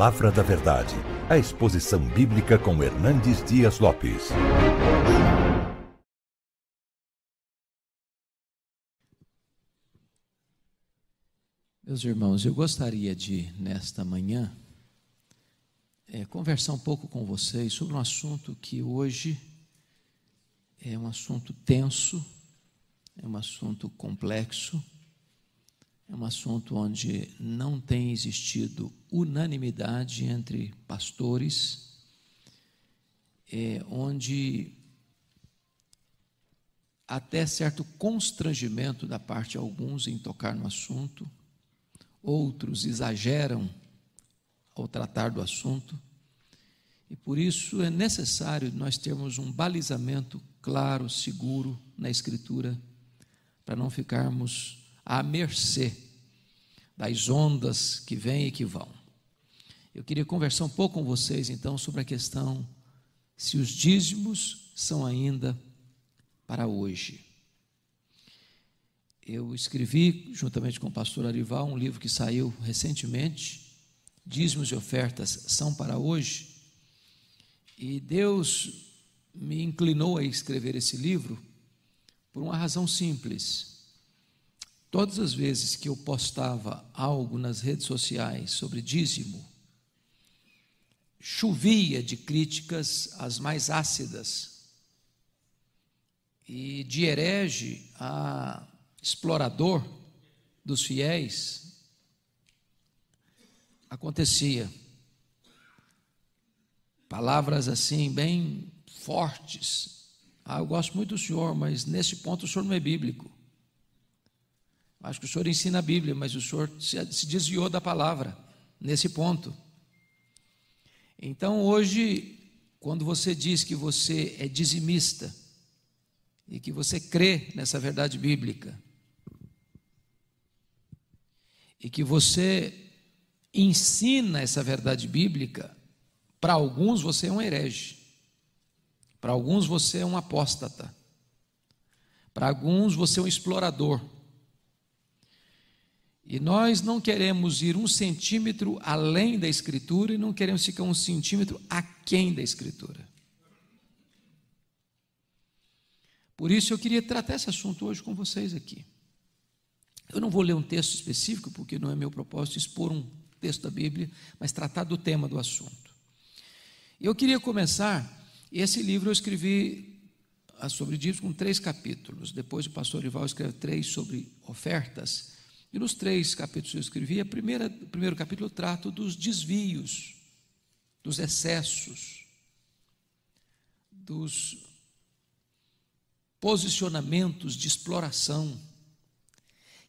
Palavra da Verdade, a exposição bíblica com Hernandes Dias Lopes. Meus irmãos, eu gostaria de, nesta manhã, conversar um pouco com vocês sobre um assunto que hoje é um assunto tenso, é um assunto complexo, é um assunto onde não tem existido unanimidade entre pastores, onde até certo constrangimento da parte de alguns em tocar no assunto, outros exageram ao tratar do assunto, e por isso é necessário nós termos um balizamento claro, seguro na Escritura, para não ficarmos à mercê das ondas que vêm e que vão. Eu queria conversar um pouco com vocês então sobre a questão se os dízimos são ainda para hoje. Eu escrevi, juntamente com o pastor Arival, um livro que saiu recentemente, Dízimos e Ofertas são para hoje, e Deus me inclinou a escrever esse livro por uma razão simples. Todas as vezes que eu postava algo nas redes sociais sobre dízimo, chovia de críticas as mais ácidas, e de herege a explorador dos fiéis, acontecia. Palavras assim, bem fortes. Eu gosto muito do senhor, mas nesse ponto o senhor não é bíblico. Acho que o senhor ensina a Bíblia, mas o senhor se desviou da palavra, nesse ponto. Então hoje, quando você diz que você é dizimista, e que você crê nessa verdade bíblica, e que você ensina essa verdade bíblica, para alguns você é um herege, para alguns você é um apóstata, para alguns você é um explorador. E nós não queremos ir 1 centímetro além da Escritura e não queremos ficar 1 centímetro aquém da Escritura. Por isso eu queria tratar esse assunto hoje com vocês aqui. Eu não vou ler um texto específico, porque não é meu propósito expor um texto da Bíblia, mas tratar do tema do assunto. Eu queria começar, esse livro eu escrevi sobre dízimos com 3 capítulos, depois o pastor Ival escreve 3 sobre ofertas, e nos 3 capítulos que eu escrevi, o primeiro capítulo eu trato dos desvios, dos excessos, dos posicionamentos de exploração,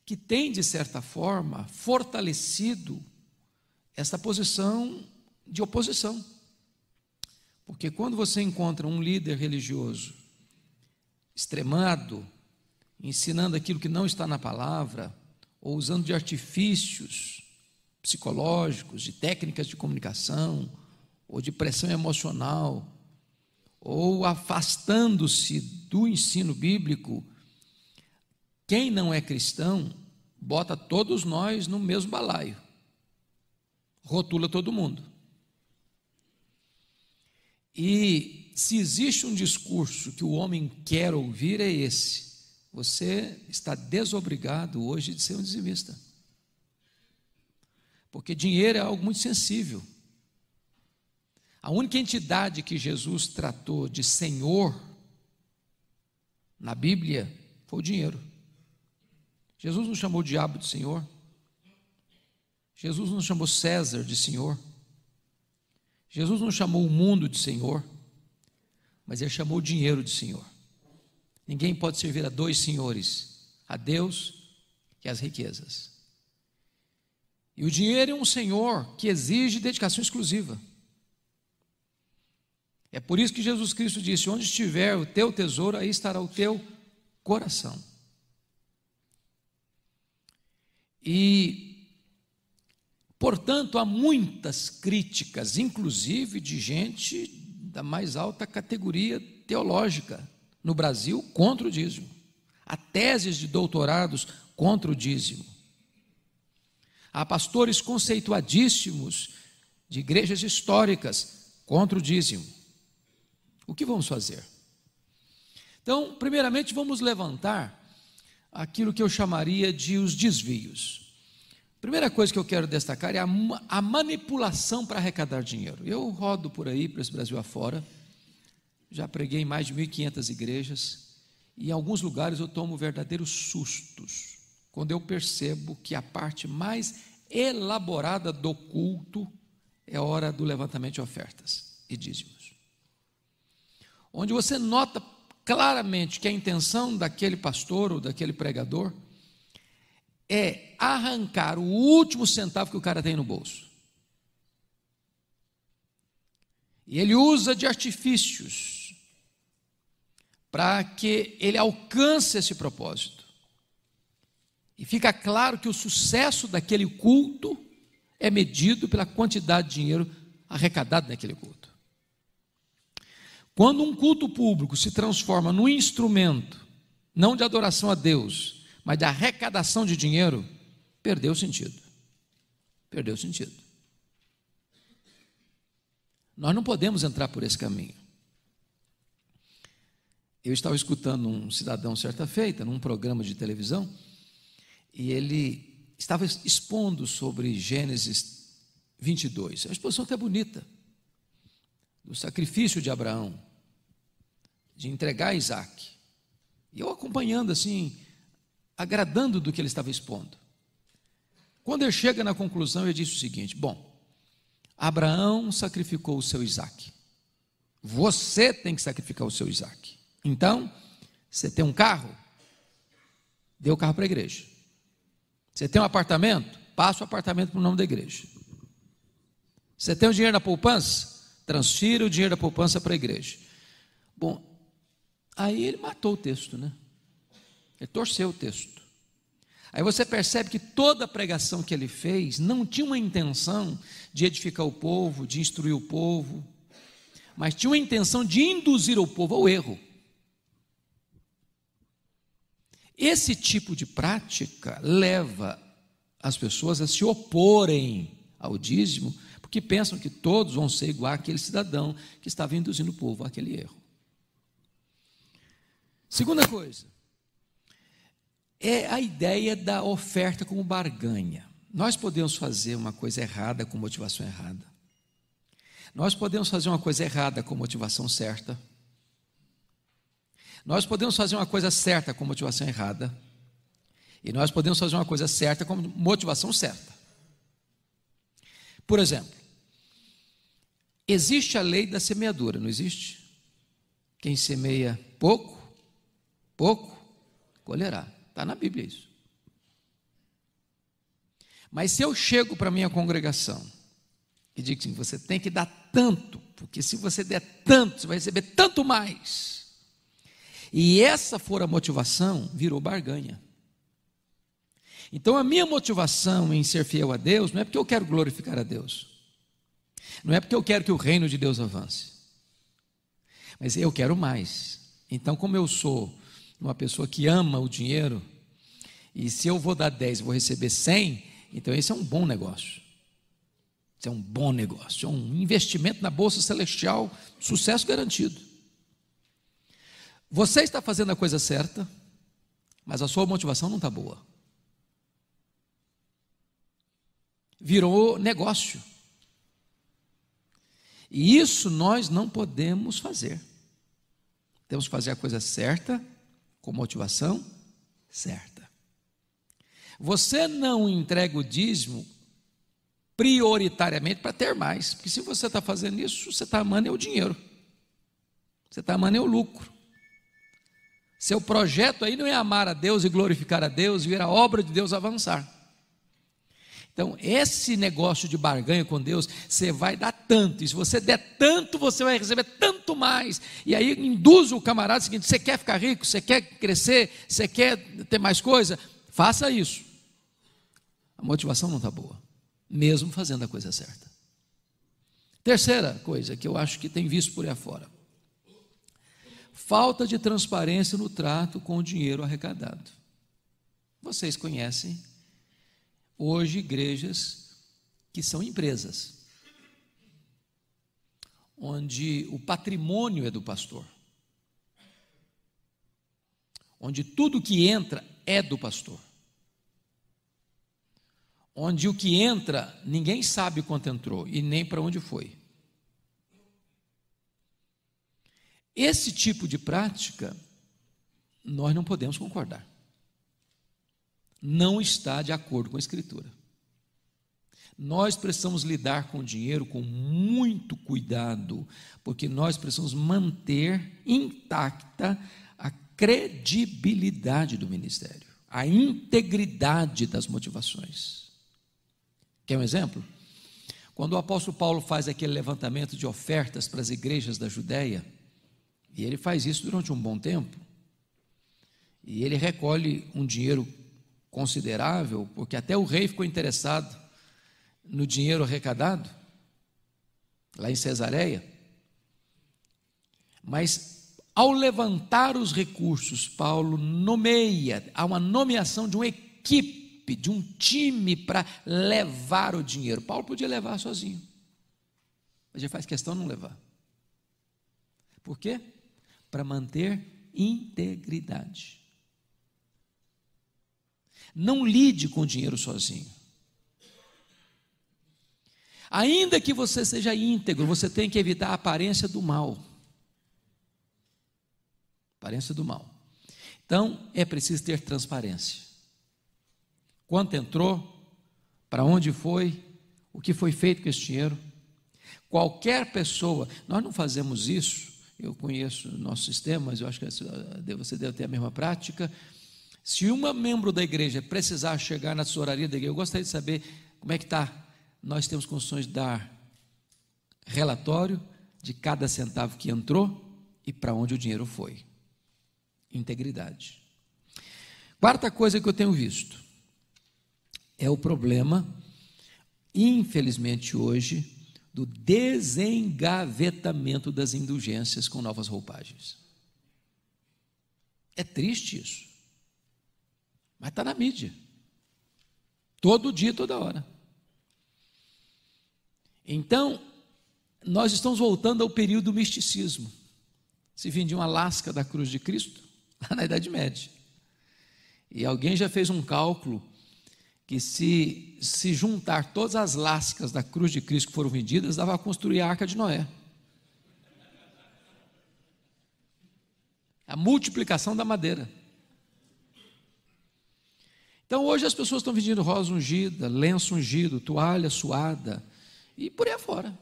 que tem, de certa forma, fortalecido essa posição de oposição. Porque quando você encontra um líder religioso extremado, ensinando aquilo que não está na palavra, ou usando de artifícios psicológicos, de técnicas de comunicação, ou de pressão emocional, ou afastando-se do ensino bíblico, quem não é cristão bota todos nós no mesmo balaio, rotula todo mundo. E se existe um discurso que o homem quer ouvir, é esse: você está desobrigado hoje de ser um dizimista, porque dinheiro é algo muito sensível. A única entidade que Jesus tratou de Senhor na Bíblia foi o dinheiro. Jesus não chamou o diabo de Senhor, Jesus não chamou César de Senhor, Jesus não chamou o mundo de Senhor, mas ele chamou o dinheiro de Senhor. Ninguém pode servir a 2 senhores, a Deus e as riquezas. E o dinheiro é um senhor que exige dedicação exclusiva. É por isso que Jesus Cristo disse: onde estiver o teu tesouro, aí estará o teu coração. E, portanto, há muitas críticas, inclusive de gente da mais alta categoria teológica no Brasil, contra o dízimo. Há teses de doutorados contra o dízimo. Há pastores conceituadíssimos de igrejas históricas contra o dízimo. O que vamos fazer? Então, primeiramente, vamos levantar aquilo que eu chamaria de os desvios. Primeira coisa que eu quero destacar é a manipulação para arrecadar dinheiro. Eu rodo por aí, para esse Brasil afora, já preguei em mais de 1.500 igrejas, e em alguns lugares eu tomo verdadeiros sustos, quando eu percebo que a parte mais elaborada do culto é a hora do levantamento de ofertas e dízimos. Onde você nota claramente que a intenção daquele pastor ou daquele pregador é arrancar o último centavo que o cara tem no bolso. E ele usa de artifícios para que ele alcance esse propósito. E fica claro que o sucesso daquele culto é medido pela quantidade de dinheiro arrecadado naquele culto. Quando um culto público se transforma num instrumento, não de adoração a Deus, mas de arrecadação de dinheiro, perdeu o sentido. Perdeu o sentido. Nós não podemos entrar por esse caminho. Eu estava escutando um cidadão certa feita, num programa de televisão, e ele estava expondo sobre Gênesis 22. A exposição até bonita, do sacrifício de Abraão, de entregar Isaac. E eu acompanhando assim, agradando do que ele estava expondo. Quando ele chega na conclusão, ele disse o seguinte: bom, Abraão sacrificou o seu Isaac. Você tem que sacrificar o seu Isaac. Então, você tem um carro? Dê o carro para a igreja. Você tem um apartamento? Passa o apartamento para o nome da igreja. Você tem o dinheiro na poupança? Transfira o dinheiro da poupança para a igreja. Bom, aí ele matou o texto, né? Ele torceu o texto. Aí você percebe que toda a pregação que ele fez não tinha uma intenção de edificar o povo, de instruir o povo, mas tinha uma intenção de induzir o povo ao erro. Esse tipo de prática leva as pessoas a se oporem ao dízimo, porque pensam que todos vão ser igual àquele cidadão que estava induzindo o povo àquele erro. Segunda coisa, é a ideia da oferta como barganha. Nós podemos fazer uma coisa errada com motivação errada. Nós podemos fazer uma coisa errada com motivação certa. Nós podemos fazer uma coisa certa com motivação errada. E nós podemos fazer uma coisa certa com motivação certa. Por exemplo, existe a lei da semeadura, não existe? Quem semeia pouco, colherá. Está na Bíblia isso. Mas se eu chego para a minha congregação e digo assim: você tem que dar tanto, porque se você der tanto, você vai receber tanto mais. E essa for a motivação, virou barganha. Então a minha motivação em ser fiel a Deus não é porque eu quero glorificar a Deus. Não é porque eu quero que o reino de Deus avance. Mas eu quero mais. Então, como eu sou uma pessoa que ama o dinheiro, e se eu vou dar 10 e vou receber 100, então esse é um bom negócio. Isso é um bom negócio, é um investimento na Bolsa Celestial, sucesso garantido. Você está fazendo a coisa certa, mas a sua motivação não está boa. Virou negócio. E isso nós não podemos fazer. Temos que fazer a coisa certa, com motivação certa. Você não entrega o dízimo prioritariamente para ter mais, porque se você está fazendo isso, você está amando o dinheiro, você está amando o lucro. Seu projeto aí não é amar a Deus e glorificar a Deus e ver a obra de Deus avançar. Então, esse negócio de barganha com Deus, você vai dar tanto, e se você der tanto, você vai receber tanto mais. E aí induz o camarada o seguinte: você quer ficar rico, você quer crescer, você quer ter mais coisa, faça isso. A motivação não está boa, mesmo fazendo a coisa certa. Terceira coisa que eu acho que tem visto por aí afora: falta de transparência no trato com o dinheiro arrecadado. Vocês conhecem hoje igrejas que são empresas. onde o patrimônio é do pastor, onde tudo que entra é do pastor, onde o que entra ninguém sabe quanto entrou e nem para onde foi. Esse tipo de prática nós não podemos concordar. Não está de acordo com a Escritura. Nós precisamos lidar com o dinheiro com muito cuidado, porque nós precisamos manter intacta a credibilidade do ministério, a integridade das motivações. Quer um exemplo? Quando o apóstolo Paulo faz aquele levantamento de ofertas para as igrejas da Judéia, e ele faz isso durante um bom tempo, e ele recolhe um dinheiro considerável, porque até o rei ficou interessado no dinheiro arrecadado, lá em Cesareia. Mas, ao levantar os recursos, Paulo nomeia, há uma nomeação de uma equipe, de um time para levar o dinheiro. Paulo podia levar sozinho, mas ele faz questão de não levar. Por quê? Para manter integridade. Não lide com o dinheiro sozinho. Ainda que você seja íntegro, você tem que evitar a aparência do mal. Aparência do mal. Então, é preciso ter transparência. Quanto entrou, para onde foi, o que foi feito com esse dinheiro. Qualquer pessoa, nós não fazemos isso, eu conheço o nosso sistema, mas eu acho que você deve ter a mesma prática. Se uma membro da igreja precisar chegar na tesouraria da igreja, eu gostaria de saber como é que está. Nós temos condições de dar relatório de cada centavo que entrou e para onde o dinheiro foi. Integridade. Quarta coisa que eu tenho visto é o problema, infelizmente hoje, do desengavetamento das indulgências com novas roupagens. É triste isso, mas está na mídia, todo dia, toda hora. Então, nós estamos voltando ao período do misticismo. Se vendia uma lasca da cruz de Cristo, lá na Idade Média. E alguém já fez um cálculo que se juntar todas as lascas da cruz de Cristo que foram vendidas, dava a construir a Arca de Noé. A multiplicação da madeira. Então, hoje as pessoas estão vendendo rosa ungida, lenço ungido, toalha suada, e por aí afora.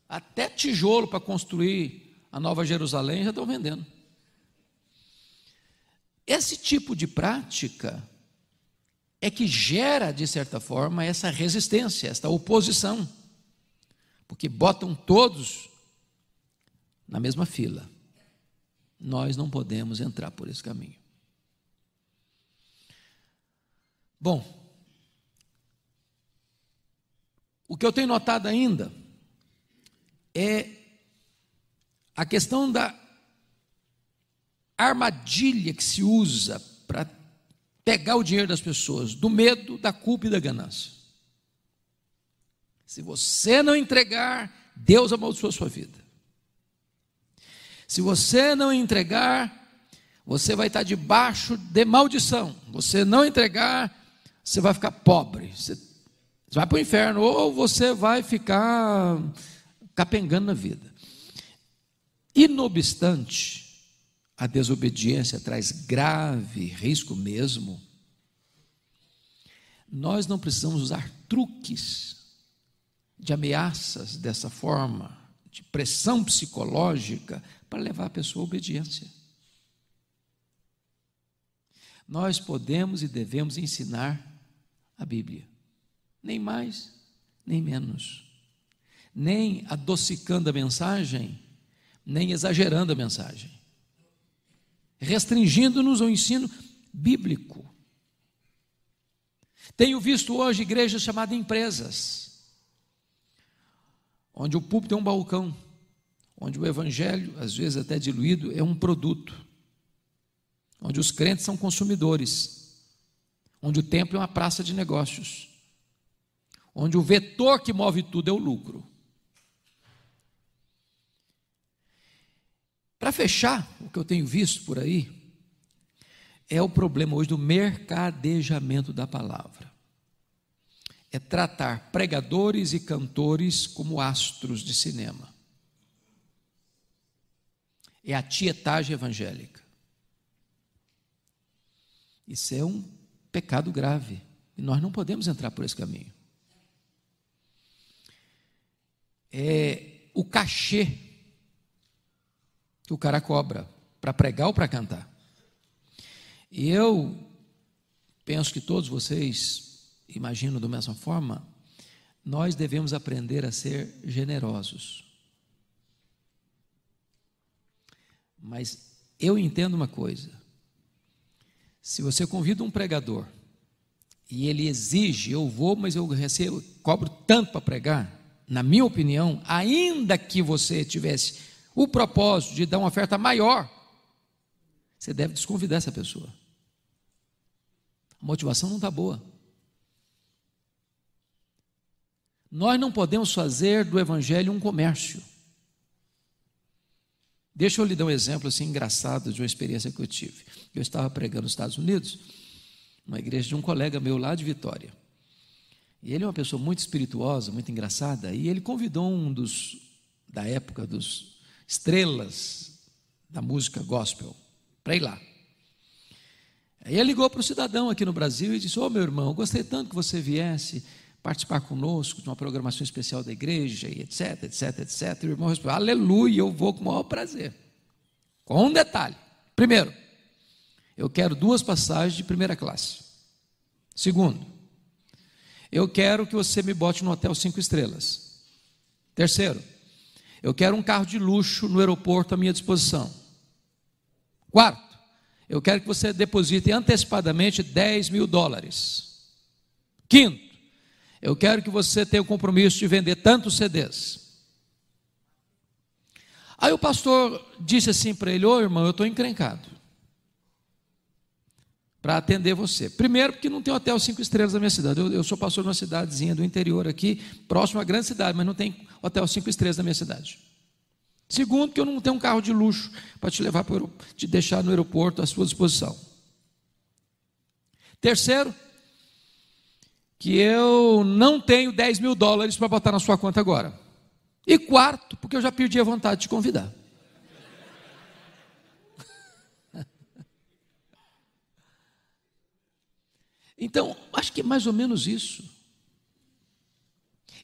Até tijolo para construir a Nova Jerusalém já estão vendendo. Esse tipo de prática é que gera, de certa forma, essa resistência, essa oposição, porque botam todos na mesma fila. Nós não podemos entrar por esse caminho. Bom, o que eu tenho notado ainda é a questão da armadilha que se usa para pegar o dinheiro das pessoas, do medo, da culpa e da ganância. Se você não entregar, Deus amaldiçoa a sua vida. Se você não entregar, você vai estar debaixo de maldição. Você não entregar, você vai ficar pobre. Você vai para o inferno, ou você vai ficar capengando na vida. E não obstante, a desobediência traz grave risco mesmo. Nós não precisamos usar truques de ameaças dessa forma, de pressão psicológica, para levar a pessoa à obediência. Nós podemos e devemos ensinar a Bíblia, nem mais, nem menos, nem adocicando a mensagem, nem exagerando a mensagem, restringindo-nos ao ensino bíblico. Tenho visto hoje igrejas chamadas empresas, onde o púlpito é um balcão, onde o evangelho, às vezes até diluído, é um produto, onde os crentes são consumidores, onde o templo é uma praça de negócios, onde o vetor que move tudo é o lucro. Para fechar, o que eu tenho visto por aí é o problema hoje do mercadejamento da palavra. É tratar pregadores e cantores como astros de cinema. É a tietagem evangélica. Isso é um pecado grave e nós não podemos entrar por esse caminho. É o cachê que o cara cobra para pregar ou para cantar. E eu penso que todos vocês imaginam da mesma forma, nós devemos aprender a ser generosos. Mas eu entendo uma coisa, se você convida um pregador e ele exige, eu vou, mas eu cobro tanto para pregar, na minha opinião, ainda que você tivesse o propósito de dar uma oferta maior, você deve desconvidar essa pessoa. A motivação não está boa. Nós não podemos fazer do evangelho um comércio. Deixa eu lhe dar um exemplo assim engraçado de uma experiência que eu tive. Eu estava pregando nos Estados Unidos, numa igreja de um colega meu lá de Vitória. E ele é uma pessoa muito espirituosa, muito engraçada, e ele convidou um da época dos estrelas da música gospel para ir lá. Aí ele ligou para o cidadão aqui no Brasil e disse: ô meu irmão, eu gostei tanto que você viesse participar conosco de uma programação especial da igreja, e etc, etc, etc. E o irmão respondeu: aleluia, eu vou com o maior prazer. Com um detalhe: primeiro, eu quero 2 passagens de primeira classe. Segundo, eu quero que você me bote no hotel 5 estrelas. Terceiro, eu quero um carro de luxo no aeroporto à minha disposição. Quarto, eu quero que você deposite antecipadamente $10.000. Quinto, eu quero que você tenha o compromisso de vender tantos CDs. Aí o pastor disse assim para ele: ô irmão, eu estou encrencado para atender você. Primeiro, porque não tem hotel 5 estrelas na minha cidade. Eu sou pastor de uma cidadezinha do interior aqui, próximo à grande cidade, mas não tem hotel 5 estrelas na minha cidade. Segundo, porque eu não tenho um carro de luxo para te deixar no aeroporto à sua disposição. Terceiro, que eu não tenho $10.000 para botar na sua conta agora. E quarto, porque eu já perdi a vontade de te convidar. Então, acho que é mais ou menos isso.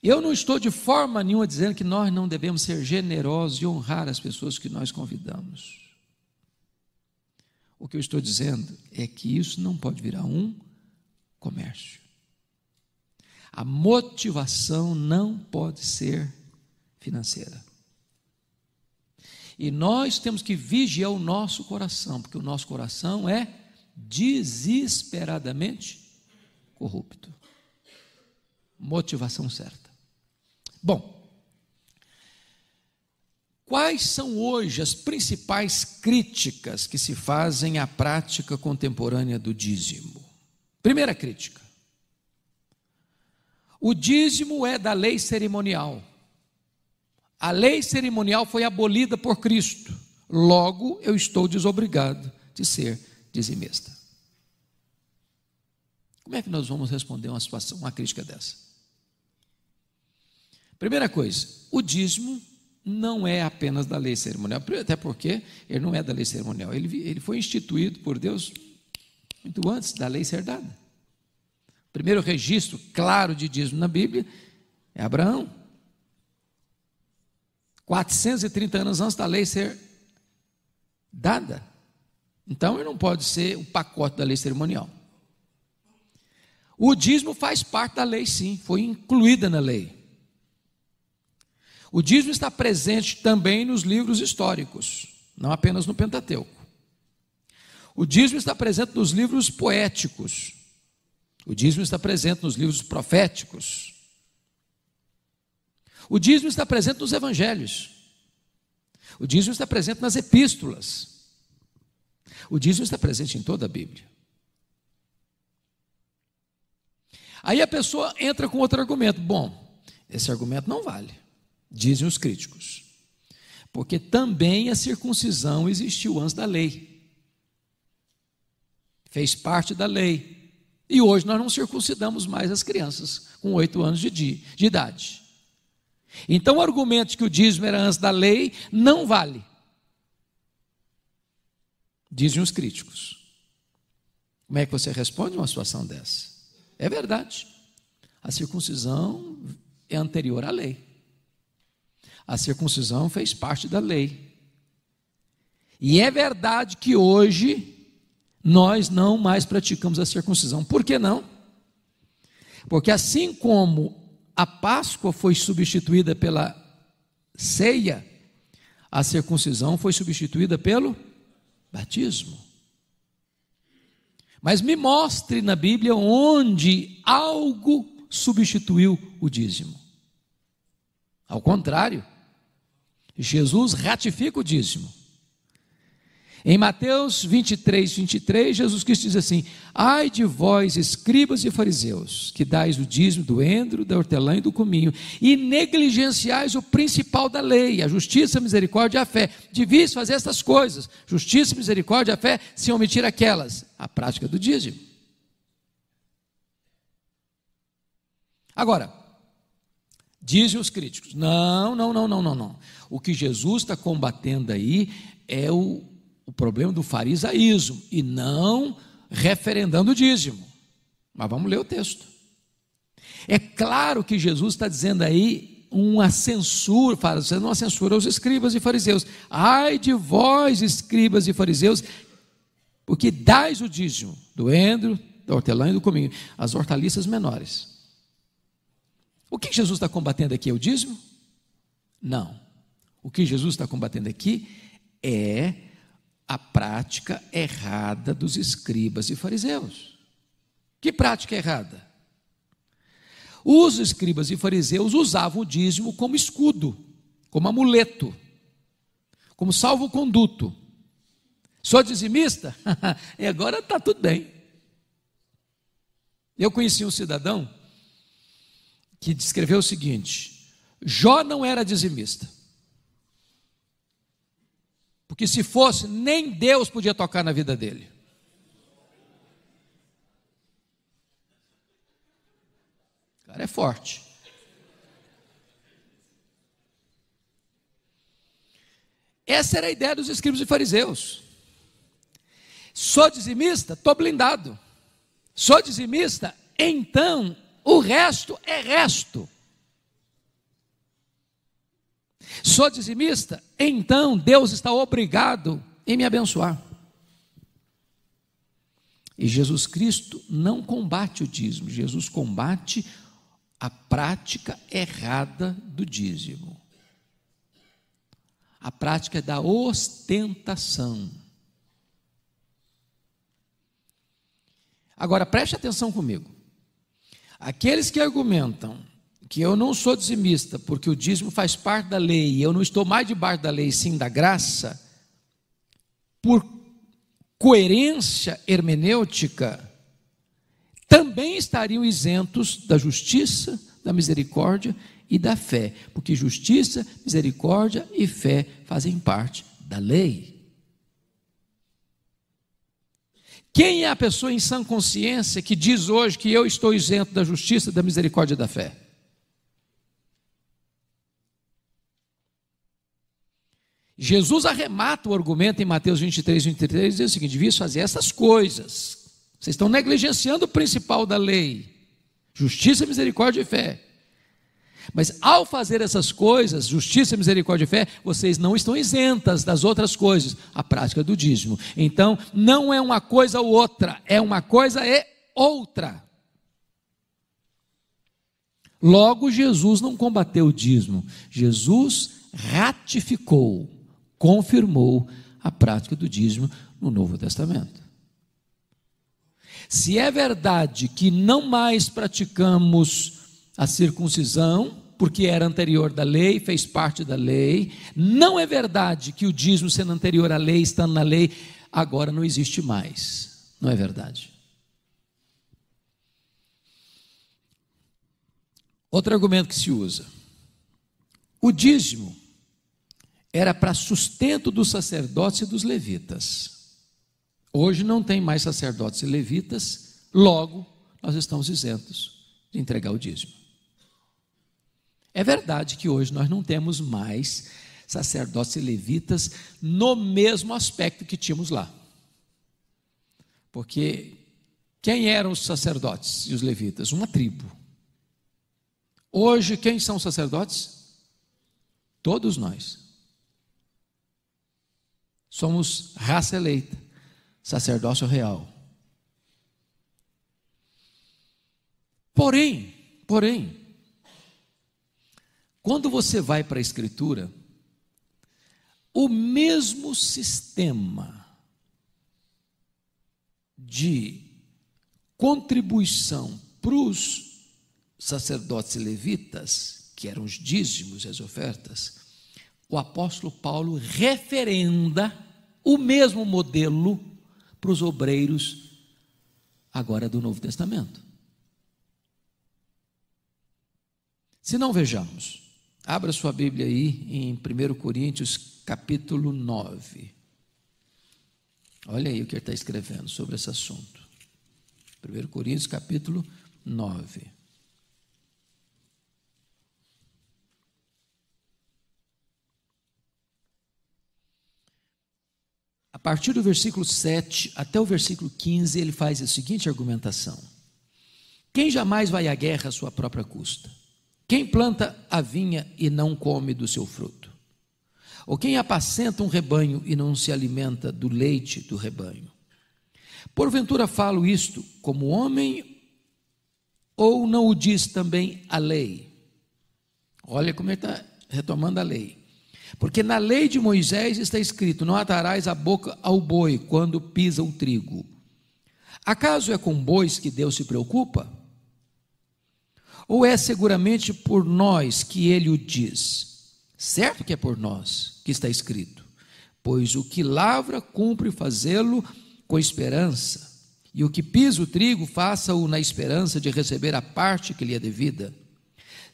Eu não estou de forma nenhuma dizendo que nós não devemos ser generosos e honrar as pessoas que nós convidamos. O que eu estou dizendo é que isso não pode virar um comércio. A motivação não pode ser financeira. E nós temos que vigiar o nosso coração, porque o nosso coração é desesperadamente corrupto. Motivação certa. Bom, quais são hoje as principais críticas que se fazem à prática contemporânea do dízimo? Primeira crítica: o dízimo é da lei cerimonial. A lei cerimonial foi abolida por Cristo. Logo, eu estou desobrigado de ser dizimista. Como é que nós vamos responder uma crítica dessa? Primeira coisa, o dízimo não é apenas da lei cerimonial, até porque ele não é da lei cerimonial, ele foi instituído por Deus muito antes da lei ser dada. O primeiro registro claro de dízimo na Bíblia é Abraão. 430 anos antes da lei ser dada. Então, ele não pode ser o pacote da lei cerimonial. O dízimo faz parte da lei, sim, foi incluída na lei. O dízimo está presente também nos livros históricos, não apenas no Pentateuco. O dízimo está presente nos livros poéticos. O dízimo está presente nos livros proféticos. O dízimo está presente nos evangelhos. O dízimo está presente nas epístolas. O dízimo está presente em toda a Bíblia. Aí a pessoa entra com outro argumento. Bom, esse argumento não vale, dizem os críticos, Porque também a circuncisão existiu antes da lei. Fez parte da lei. E hoje nós não circuncidamos mais as crianças com 8 anos de idade. Então o argumento de que o dízimo era antes da lei não vale, dizem os críticos. Como é que você responde uma situação dessa? É verdade, a circuncisão é anterior à lei. A circuncisão fez parte da lei. E é verdade que hoje nós não mais praticamos a circuncisão. Por que não? Porque assim como a Páscoa foi substituída pela ceia, a circuncisão foi substituída pelo batismo. Mas me mostre na Bíblia onde algo substituiu o dízimo. Ao contrário, Jesus ratifica o dízimo. Em Mateus 23, Jesus Cristo diz assim: ai de vós, escribas e fariseus, que dais o dízimo do endro, da hortelã e do cominho, e negligenciais o principal da lei, a justiça, a misericórdia e a fé. Devias fazer estas coisas, justiça, misericórdia e a fé, sem omitir aquelas, a prática do dízimo. Agora, dizem os críticos, não. O que Jesus está combatendo aí é o problema do farisaísmo, e não referendando o dízimo. Mas vamos ler o texto. É claro que Jesus está dizendo aí uma censura, fazendo uma censura aos escribas e fariseus. Ai de vós, escribas e fariseus, porque dais o dízimo do endro, da hortelã e do cominho, as hortaliças menores. O que Jesus está combatendo aqui é o dízimo? Não. O que Jesus está combatendo aqui é a prática errada dos escribas e fariseus. Que prática errada? Os escribas e fariseus usavam o dízimo como escudo, como amuleto, como salvo-conduto. Sou dizimista? E agora está tudo bem. Eu conheci um cidadão que descreveu o seguinte: Jó não era dizimista, porque se fosse, nem Deus podia tocar na vida dele. O cara é forte. Essa era a ideia dos escribas e fariseus. Sou dizimista? Estou blindado. Sou dizimista? Então o resto é resto. Sou dizimista? Então Deus está obrigado em me abençoar. E Jesus Cristo não combate o dízimo, Jesus combate a prática errada do dízimo. A prática da ostentação. Agora preste atenção comigo. Aqueles que argumentam que eu não sou dizimista porque o dízimo faz parte da lei e eu não estou mais debaixo da lei, sim da graça, por coerência hermenêutica, também estariam isentos da justiça, da misericórdia e da fé, porque justiça, misericórdia e fé fazem parte da lei. Quem é a pessoa em sã consciência que diz hoje que eu estou isento da justiça, da misericórdia e da fé? Jesus arremata o argumento em Mateus 23, diz o seguinte: devias fazer essas coisas, vocês estão negligenciando o principal da lei, justiça, misericórdia e fé. Mas ao fazer essas coisas, justiça, misericórdia e fé, vocês não estão isentas das outras coisas, a prática do dízimo. Então não é uma coisa ou outra, é uma coisa e outra. Logo, Jesus não combateu o dízimo, Jesus ratificou, confirmou a prática do dízimo no Novo Testamento. Se é verdade que não mais praticamos a circuncisão, porque era anterior da lei, fez parte da lei, não é verdade que o dízimo, sendo anterior à lei, estando na lei, agora não existe mais. Não é verdade. Outro argumento que se usa: o dízimo era para sustento dos sacerdotes e dos levitas. Hoje não tem mais sacerdotes e levitas, logo nós estamos isentos de entregar o dízimo. É verdade que hoje nós não temos mais sacerdotes e levitas no mesmo aspecto que tínhamos lá. Porque quem eram os sacerdotes e os levitas? Uma tribo. Hoje, quem são os sacerdotes? Todos nós. Somos raça eleita, sacerdócio real. Porém, quando você vai para a Escritura, o mesmo sistema de contribuição para os sacerdotes e levitas, que eram os dízimos e as ofertas, o apóstolo Paulo referenda o mesmo modelo para os obreiros agora do Novo Testamento. Se não, vejamos. Abra sua Bíblia aí em 1 Coríntios capítulo 9. Olha aí o que ele está escrevendo sobre esse assunto. 1 Coríntios capítulo 9. A partir do versículo 7 até o versículo 15, ele faz a seguinte argumentação: quem jamais vai à guerra à sua própria custa? Quem planta a vinha e não come do seu fruto? Ou quem apacenta um rebanho e não se alimenta do leite do rebanho? Porventura falo isto como homem, ou não o diz também a lei? Olha como ele está retomando a lei. Porque na lei de Moisés está escrito: não atarás a boca ao boi quando pisa o trigo. Acaso é com bois que Deus se preocupa? Ou é seguramente por nós que ele o diz? Certo que é por nós que está escrito: pois o que lavra cumpre fazê-lo com esperança, e o que pisa o trigo faça-o na esperança de receber a parte que lhe é devida.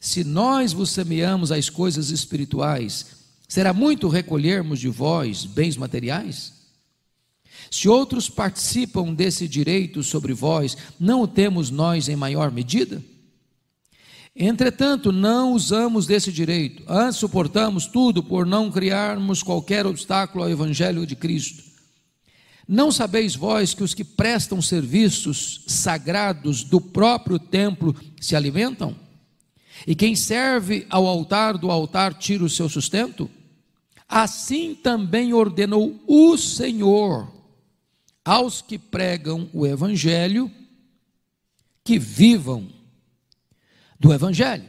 Se nós vos semeamos as coisas espirituais, será muito recolhermos de vós bens materiais? Se outros participam desse direito sobre vós, não o temos nós em maior medida? Entretanto, não usamos desse direito, antes suportamos tudo por não criarmos qualquer obstáculo ao evangelho de Cristo. Não sabeis vós que os que prestam serviços sagrados do próprio templo se alimentam? E quem serve ao altar do altar tira o seu sustento? Assim também ordenou o Senhor aos que pregam o evangelho que vivam do evangelho.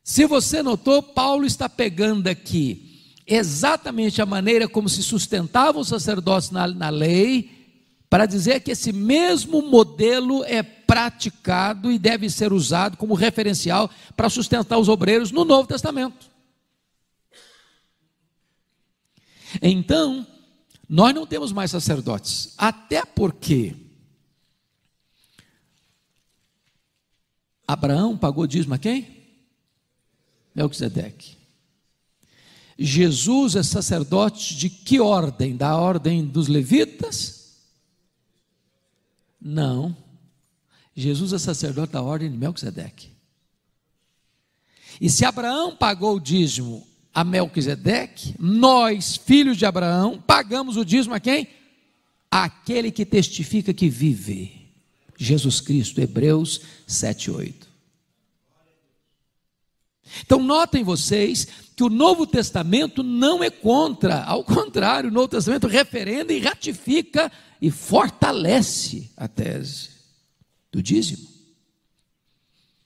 Se você notou, Paulo está pegando aqui exatamente a maneira como se sustentavam os sacerdotes na lei, para dizer que esse mesmo modelo é praticado e deve ser usado como referencial para sustentar os obreiros no Novo Testamento. Então, nós não temos mais sacerdotes, até porque Abraão pagou dízimo a quem? Melquisedeque. Jesus é sacerdote de que ordem? Da ordem dos levitas? Não. Jesus é sacerdote da ordem de Melquisedeque. E se Abraão pagou o dízimo a Melquisedeque, nós, filhos de Abraão, pagamos o dízimo a quem? Aquele que testifica que vive. Jesus Cristo, Hebreus 7:8. Então notem vocês que o Novo Testamento não é contra, ao contrário, o Novo Testamento referenda e ratifica e fortalece a tese do dízimo.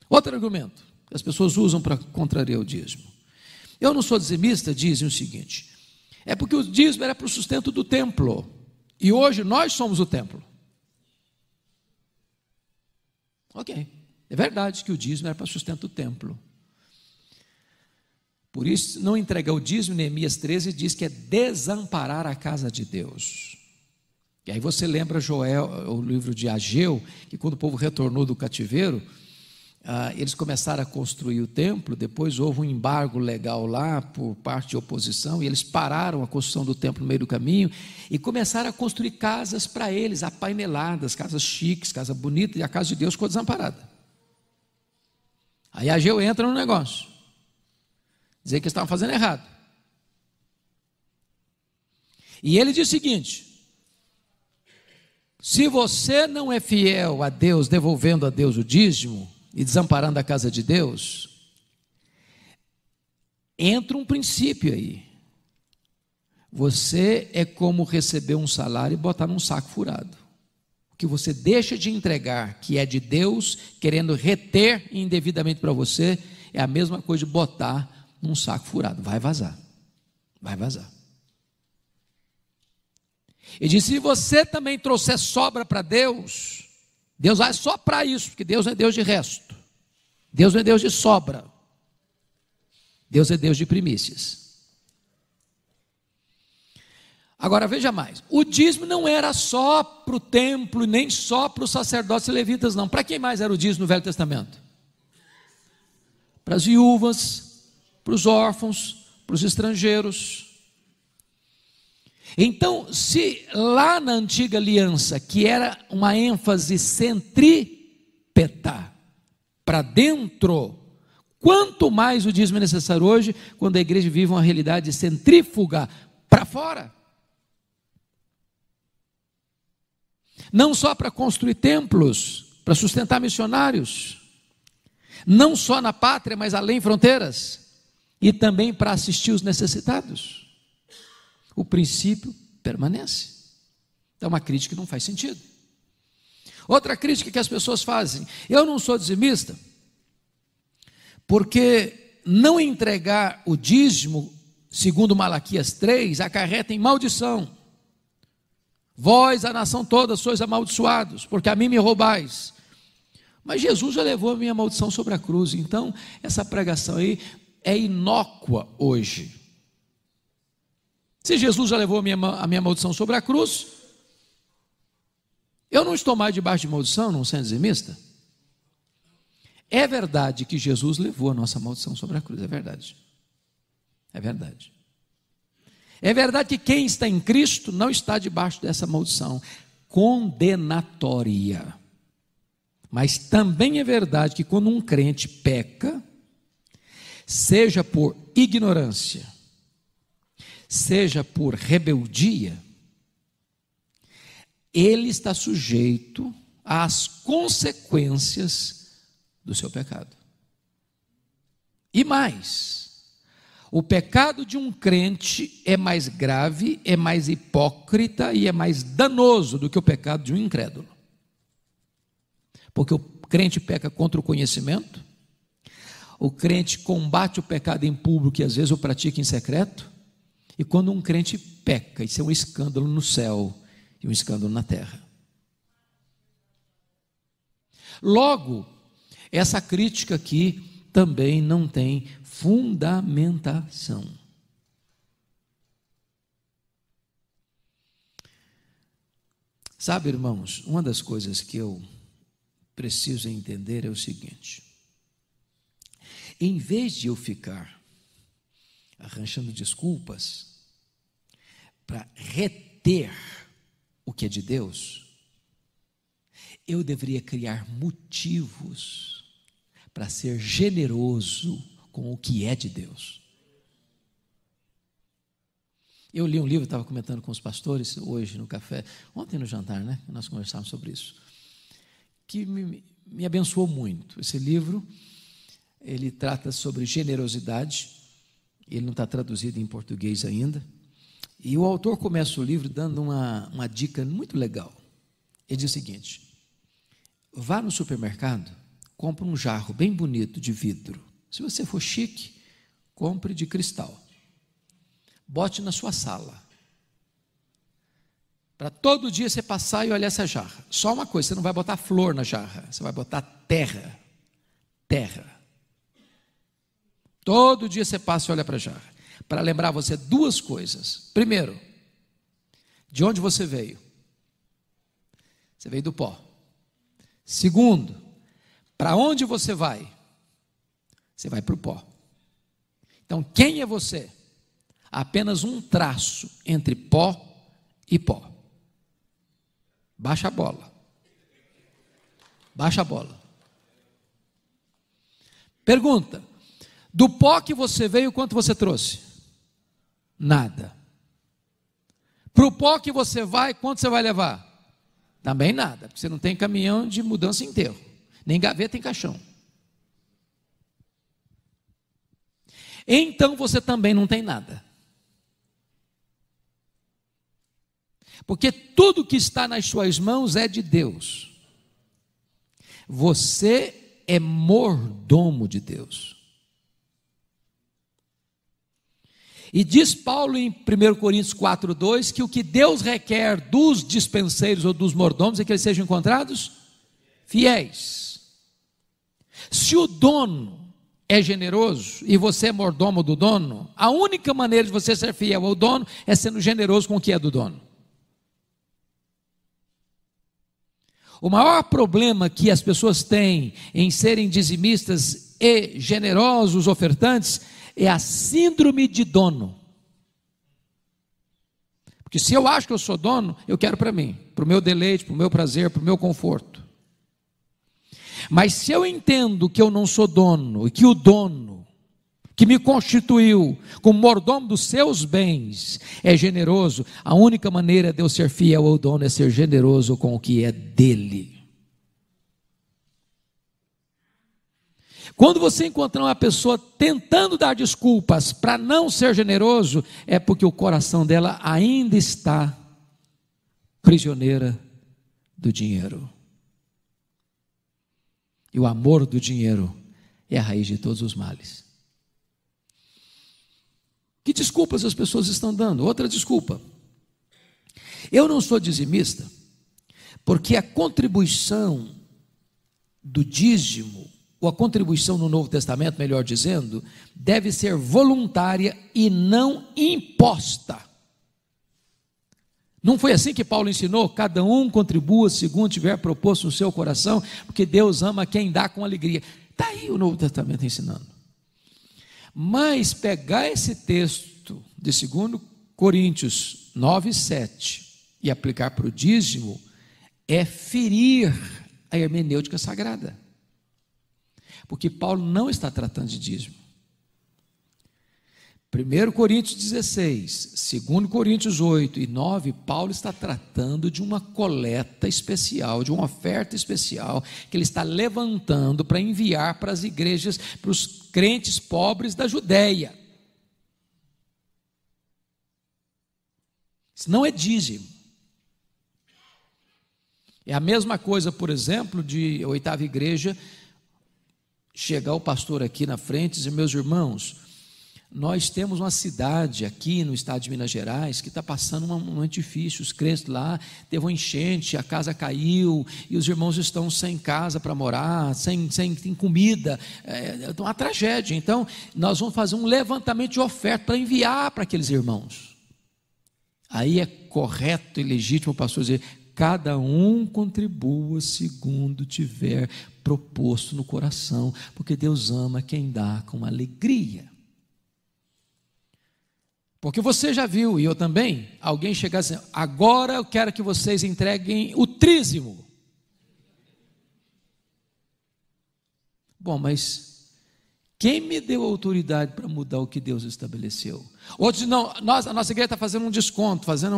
Outro argumento que as pessoas usam para contrariar o dízimo: eu não sou dizimista, dizem o seguinte: é porque o dízimo era para o sustento do templo, e hoje nós somos o templo. Ok, é verdade que o dízimo era para sustento do templo. Por isso, não entregar o dízimo, Neemias 13 diz que é desamparar a casa de Deus. E aí você lembra Joel, o livro de Ageu, que quando o povo retornou do cativeiro, eles começaram a construir o templo, depois houve um embargo legal lá por parte de oposição, e eles pararam a construção do templo no meio do caminho, e começaram a construir casas para eles, apaineladas, casas chiques, casa bonita, e a casa de Deus ficou desamparada. Aí Ageu entra no negócio, dizer que eles estavam fazendo errado. E ele diz o seguinte: se você não é fiel a Deus, devolvendo a Deus o dízimo, e desamparando a casa de Deus, entra um princípio aí. Você é como receber um salário e botar num saco furado. O que você deixa de entregar, que é de Deus, querendo reter indevidamente para você, é a mesma coisa de botar num saco furado. Vai vazar. Vai vazar. E diz: se você também trouxer sobra para Deus, Deus vai só para isso, porque Deus não é Deus de resto. Deus não é Deus de sobra. Deus é Deus de primícias. Agora veja mais, o dízimo não era só para o templo, nem só para os sacerdotes e levitas, não. Para quem mais era o dízimo no Velho Testamento? Para as viúvas, para os órfãos, para os estrangeiros. Então, se lá na antiga aliança, que era uma ênfase centrípeta, para dentro, quanto mais o dízimo é necessário hoje, quando a igreja vive uma realidade centrífuga para fora. Não só para construir templos, para sustentar missionários, não só na pátria, mas além fronteiras, e também para assistir os necessitados. O princípio permanece. É uma crítica que não faz sentido. Outra crítica que as pessoas fazem: eu não sou dizimista, porque não entregar o dízimo, segundo Malaquias 3, acarreta em maldição. Vós, a nação toda, sois amaldiçoados, porque a mim me roubais. Mas Jesus já levou a minha maldição sobre a cruz, então essa pregação aí é inócua hoje. Se Jesus já levou a minha maldição sobre a cruz, eu não estou mais debaixo de maldição, não sendo dizimista. É verdade que Jesus levou a nossa maldição sobre a cruz, é verdade. É verdade. É verdade que quem está em Cristo não está debaixo dessa maldição condenatória. Mas também é verdade que quando um crente peca, seja por ignorância, seja por rebeldia, ele está sujeito às consequências do seu pecado. E mais, o pecado de um crente é mais grave, é mais hipócrita e é mais danoso do que o pecado de um incrédulo. Porque o crente peca contra o conhecimento, o crente combate o pecado em público e às vezes o pratica em secreto, e quando um crente peca, isso é um escândalo no céu e um escândalo na terra. Logo, essa crítica aqui também não tem fundamentação. Sabe, irmãos, uma das coisas que eu preciso entender é o seguinte: em vez de eu ficar arranjando desculpas para reter o que é de Deus, eu deveria criar motivos para ser generoso com o que é de Deus. Eu li um livro, estava comentando com os pastores hoje no café, ontem no jantar, né? Nós conversávamos sobre isso, que me abençoou muito. Esse livro, ele trata sobre generosidade, ele não está traduzido em português ainda, e o autor começa o livro dando uma dica muito legal. Ele diz o seguinte: vá no supermercado, compre um jarro bem bonito de vidro. Se você for chique, compre de cristal. Bote na sua sala, para todo dia você passar e olhar essa jarra. Só uma coisa: você não vai botar flor na jarra, você vai botar terra. Terra. Todo dia você passa e olha para a jarra, para lembrar você duas coisas. Primeiro, de onde você veio? Você veio do pó. Segundo, Para onde você vai? Você vai para o pó. Então, quem é você? Apenas um traço entre pó e pó. Baixa a bola. Baixa a bola. Pergunta: do pó que você veio, quanto você trouxe? Nada. Para o pó que você vai, quanto você vai levar? Também nada, porque você não tem caminhão de mudança e enterro, nem gaveta em caixão. Então você também não tem nada. Porque tudo que está nas suas mãos é de Deus. Você é mordomo de Deus. E diz Paulo em 1 Coríntios 4:2 que o que Deus requer dos dispenseiros ou dos mordomos é que eles sejam encontrados fiéis. Se o dono é generoso e você é mordomo do dono, a única maneira de você ser fiel ao dono é sendo generoso com o que é do dono. O maior problema que as pessoas têm em serem dizimistas e generosos ofertantes é a síndrome de dono. Porque se eu acho que eu sou dono, eu quero para mim, para o meu deleite, para o meu prazer, para o meu conforto. Mas se eu entendo que eu não sou dono, e que o dono que me constituiu como mordomo dos seus bens é generoso, a única maneira de eu ser fiel ao dono é ser generoso com o que é dele. Quando você encontrar uma pessoa tentando dar desculpas para não ser generoso, é porque o coração dela ainda está prisioneira do dinheiro. E o amor do dinheiro é a raiz de todos os males. Que desculpas as pessoas estão dando? Outra desculpa: eu não sou dizimista, porque a contribuição do dízimo, ou a contribuição no Novo Testamento, melhor dizendo, deve ser voluntária e não imposta. Não foi assim que Paulo ensinou? Cada um contribua segundo tiver proposto no seu coração, porque Deus ama quem dá com alegria. Está aí o Novo Testamento ensinando. Mas pegar esse texto de 2 Coríntios 9:7 e aplicar para o dízimo é ferir a hermenêutica sagrada. Porque Paulo não está tratando de dízimo. 1 Coríntios 16, 2 Coríntios 8 e 9, Paulo está tratando de uma coleta especial, de uma oferta especial, que ele está levantando para enviar para as igrejas, para os crentes pobres da Judéia. Isso não é dízimo. É a mesma coisa, por exemplo, de a oitava igreja chegar o pastor aqui na frente e dizer: meus irmãos, nós temos uma cidade aqui no estado de Minas Gerais que está passando um momento difícil. Os crentes lá teve uma enchente, a casa caiu e os irmãos estão sem casa para morar, sem comida, é uma tragédia. Então nós vamos fazer um levantamento de oferta para enviar para aqueles irmãos. Aí é correto e legítimo o pastor dizer: cada um contribua segundo tiver proposto no coração, porque Deus ama quem dá com alegria. Porque você já viu, e eu também, alguém chegar assim: agora eu quero que vocês entreguem o trízimo. Bom, mas quem me deu autoridade para mudar o que Deus estabeleceu? Outros dizem: não, a nossa igreja está fazendo um desconto, fazendo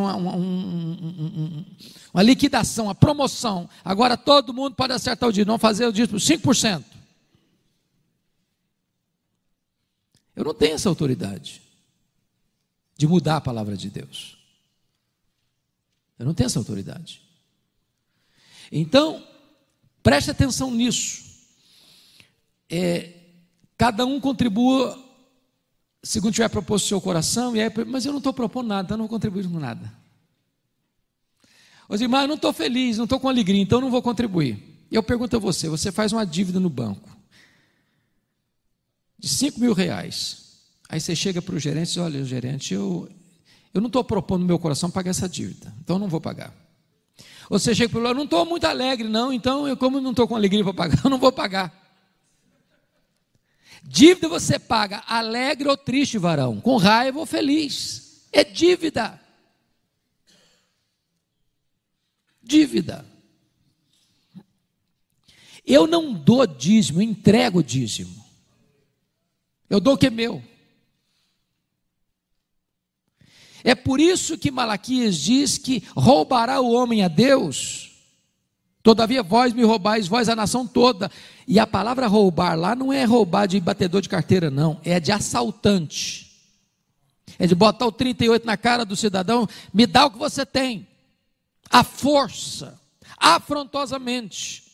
uma liquidação, uma promoção. Agora todo mundo pode acertar o dízimo, vamos fazer o dízimo por 5%. Eu não tenho essa autoridade de mudar a palavra de Deus. Eu não tenho essa autoridade. Então, preste atenção nisso. Cada um contribua segundo tiver proposto o seu coração. E aí, mas eu não estou propondo nada, então eu não vou contribuir com nada. Os irmãos, eu não estou feliz, não estou com alegria, então eu não vou contribuir. E eu pergunto a você: você faz uma dívida no banco de R$5.000. Aí você chega para o gerente e diz: olha, gerente, eu não estou propondo no meu coração pagar essa dívida, então eu não vou pagar. Você chega para o eu não estou muito alegre, não, então eu, como não estou com alegria para pagar, eu não vou pagar. Dívida você paga alegre ou triste, varão, com raiva ou feliz. É dívida. Dívida. Eu não dou dízimo, eu entrego dízimo. Eu dou o que é meu. É por isso que Malaquias diz que roubará o homem a Deus. Todavia vós me roubais, vós a nação toda. E a palavra roubar lá não é roubar de batedor de carteira, não. É de assaltante. É de botar o 38 na cara do cidadão. Me dá o que você tem. À força. Afrontosamente.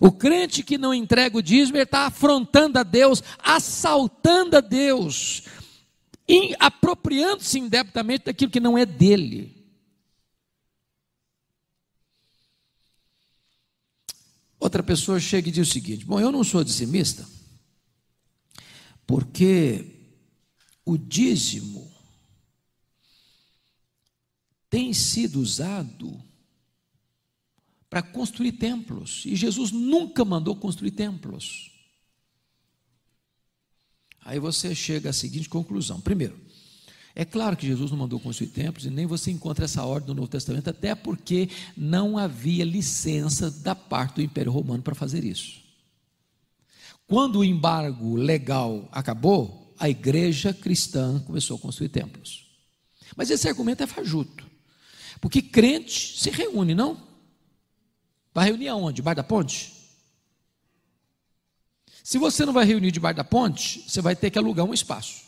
O crente que não entrega o dízimo, ele está afrontando a Deus, assaltando a Deus, apropriando-se indebitamente daquilo que não é dele. Outra pessoa chega e diz o seguinte: bom, eu não sou dizimista, porque o dízimo tem sido usado para construir templos, e Jesus nunca mandou construir templos. Aí você chega à seguinte conclusão: primeiro, é claro que Jesus não mandou construir templos, e nem você encontra essa ordem no Novo Testamento, até porque não havia licença da parte do Império Romano para fazer isso. Quando o embargo legal acabou, a igreja cristã começou a construir templos. Mas esse argumento é fajuto, porque crente se reúne, não? Vai reunir aonde? Debaixo da ponte? Se você não vai reunir debaixo da ponte, você vai ter que alugar um espaço.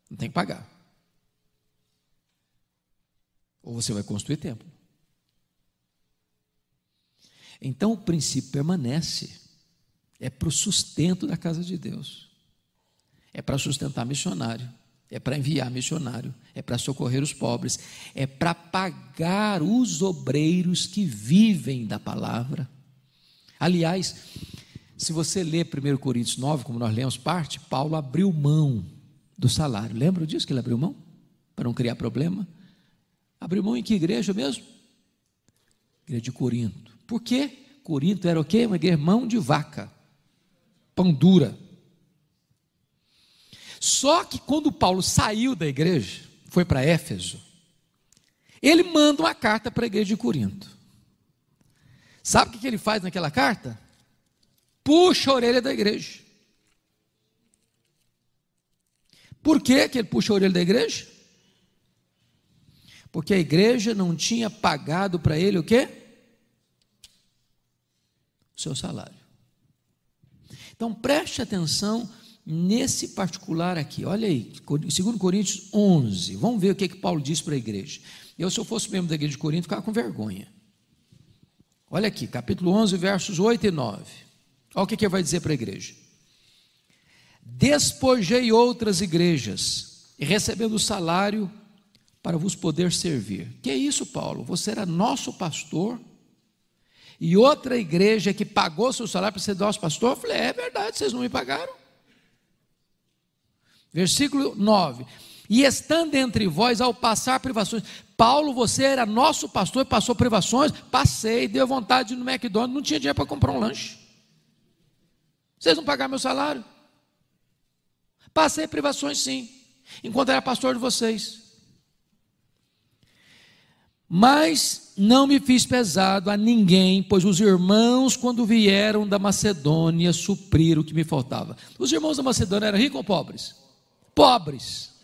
Não tem que pagar. Ou você vai construir templo. Então o princípio permanece. É para o sustento da casa de Deus. É para sustentar missionário. É para enviar missionário. É para socorrer os pobres. É para pagar os obreiros que vivem da palavra. Aliás, se você ler 1 Coríntios 9, como nós lemos parte, Paulo abriu mão do salário. Lembra disso que ele abriu mão? Para não criar problema. Abriu mão em que igreja mesmo? Igreja de Corinto. Por quê? Corinto era o quê? Uma igreja mão de vaca. Pão dura. Só que quando Paulo saiu da igreja, foi para Éfeso, ele manda uma carta para a igreja de Corinto. Sabe o que ele faz naquela carta? Puxa a orelha da igreja. Por que ele puxa a orelha da igreja? Porque a igreja não tinha pagado para ele o quê? O seu salário. Então preste atenção nesse particular aqui. Olha aí, 2 Coríntios 11. Vamos ver o que Paulo diz para a igreja. Eu, se eu fosse membro da igreja de Corinto, ficava com vergonha. Olha aqui, capítulo 11, versos 8 e 9. Olha o que ele vai dizer para a igreja: despojei outras igrejas, e recebendo o salário para vos poder servir. Que é isso, Paulo? Você era nosso pastor, e outra igreja que pagou seu salário para ser nosso pastor? Eu falei, é verdade, vocês não me pagaram. Versículo 9: e estando entre vós ao passar privações. Paulo, você era nosso pastor e passou privações? Passei, deu vontade de ir no McDonald's, não tinha dinheiro para comprar um lanche. Vocês não pagaram meu salário? Passei privações sim, enquanto era pastor de vocês. Mas não me fiz pesado a ninguém, pois os irmãos, quando vieram da Macedônia, supriram o que me faltava. Os irmãos da Macedônia eram ricos ou pobres? Pobres.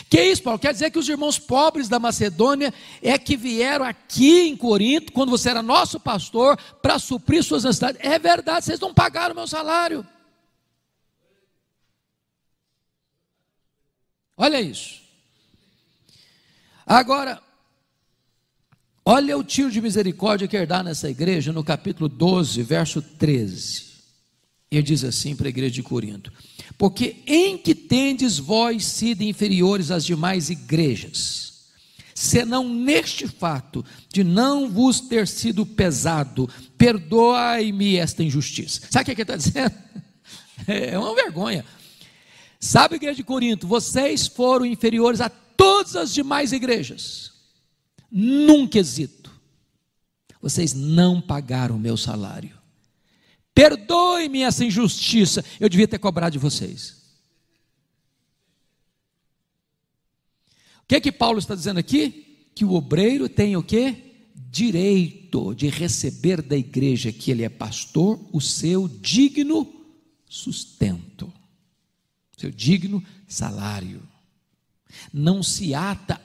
Que isso, Paulo? Quer dizer que os irmãos pobres da Macedônia é que vieram aqui em Corinto, quando você era nosso pastor, para suprir suas necessidades? É verdade, vocês não pagaram o meu salário. Olha isso. Agora, olha o tiro de misericórdia que ele dá nessa igreja, no capítulo 12, verso 13. Ele diz assim para a igreja de Corinto: porque em que tendes vós sido inferiores às demais igrejas, senão neste fato de não vos ter sido pesado, perdoai-me esta injustiça. Sabe o que ele está dizendo? É uma vergonha. Sabe, igreja de Corinto, vocês foram inferiores a todas as demais igrejas, num quesito: Vocês não pagaram o meu salário. Perdoe-me essa injustiça, eu devia ter cobrado de vocês. O que é que Paulo está dizendo aqui? Que o obreiro tem o quê? Direito de receber da igreja que ele é pastor o seu digno sustento, seu digno salário. Não se ata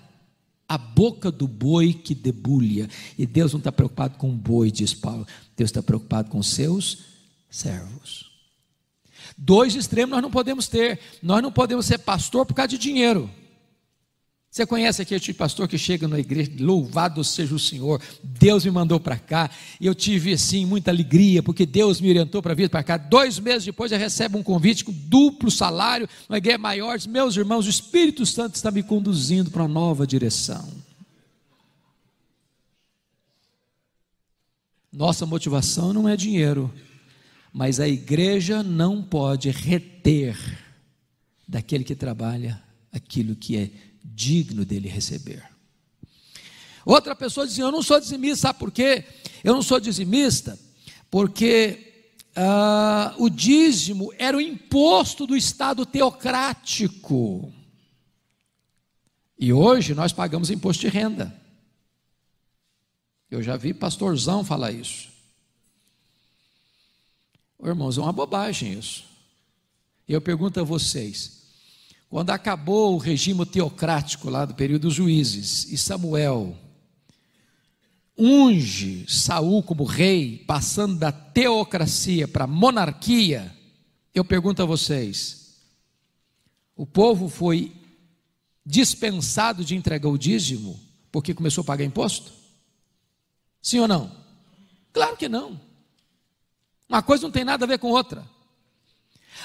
a boca do boi que debulha. E Deus não está preocupado com o boi, diz Paulo. Deus está preocupado com os seus servos. Dois extremos nós não podemos ter. Nós não podemos ser pastor por causa de dinheiro. Você conhece aquele tipo de pastor que chega na igreja, louvado seja o Senhor, Deus me mandou para cá, e eu tive assim muita alegria, porque Deus me orientou para vir para cá. 2 meses depois eu recebo um convite com duplo salário, uma igreja maior. Diz, meus irmãos, o Espírito Santo está me conduzindo para uma nova direção. Nossa motivação não é dinheiro, mas a igreja não pode reter daquele que trabalha aquilo que é digno dele receber. Outra pessoa dizia, eu não sou dizimista, sabe por quê? Eu não sou dizimista porque o dízimo era o imposto do Estado teocrático, e hoje nós pagamos imposto de renda. Eu já vi pastorzão falar isso. Irmãos, é uma bobagem isso. Eu pergunto a vocês, quando acabou o regime teocrático lá do período dos juízes, e Samuel unge Saul como rei, passando da teocracia para a monarquia, eu pergunto a vocês, o povo foi dispensado de entregar o dízimo porque começou a pagar imposto? Sim ou não? Claro que não. Uma coisa não tem nada a ver com outra.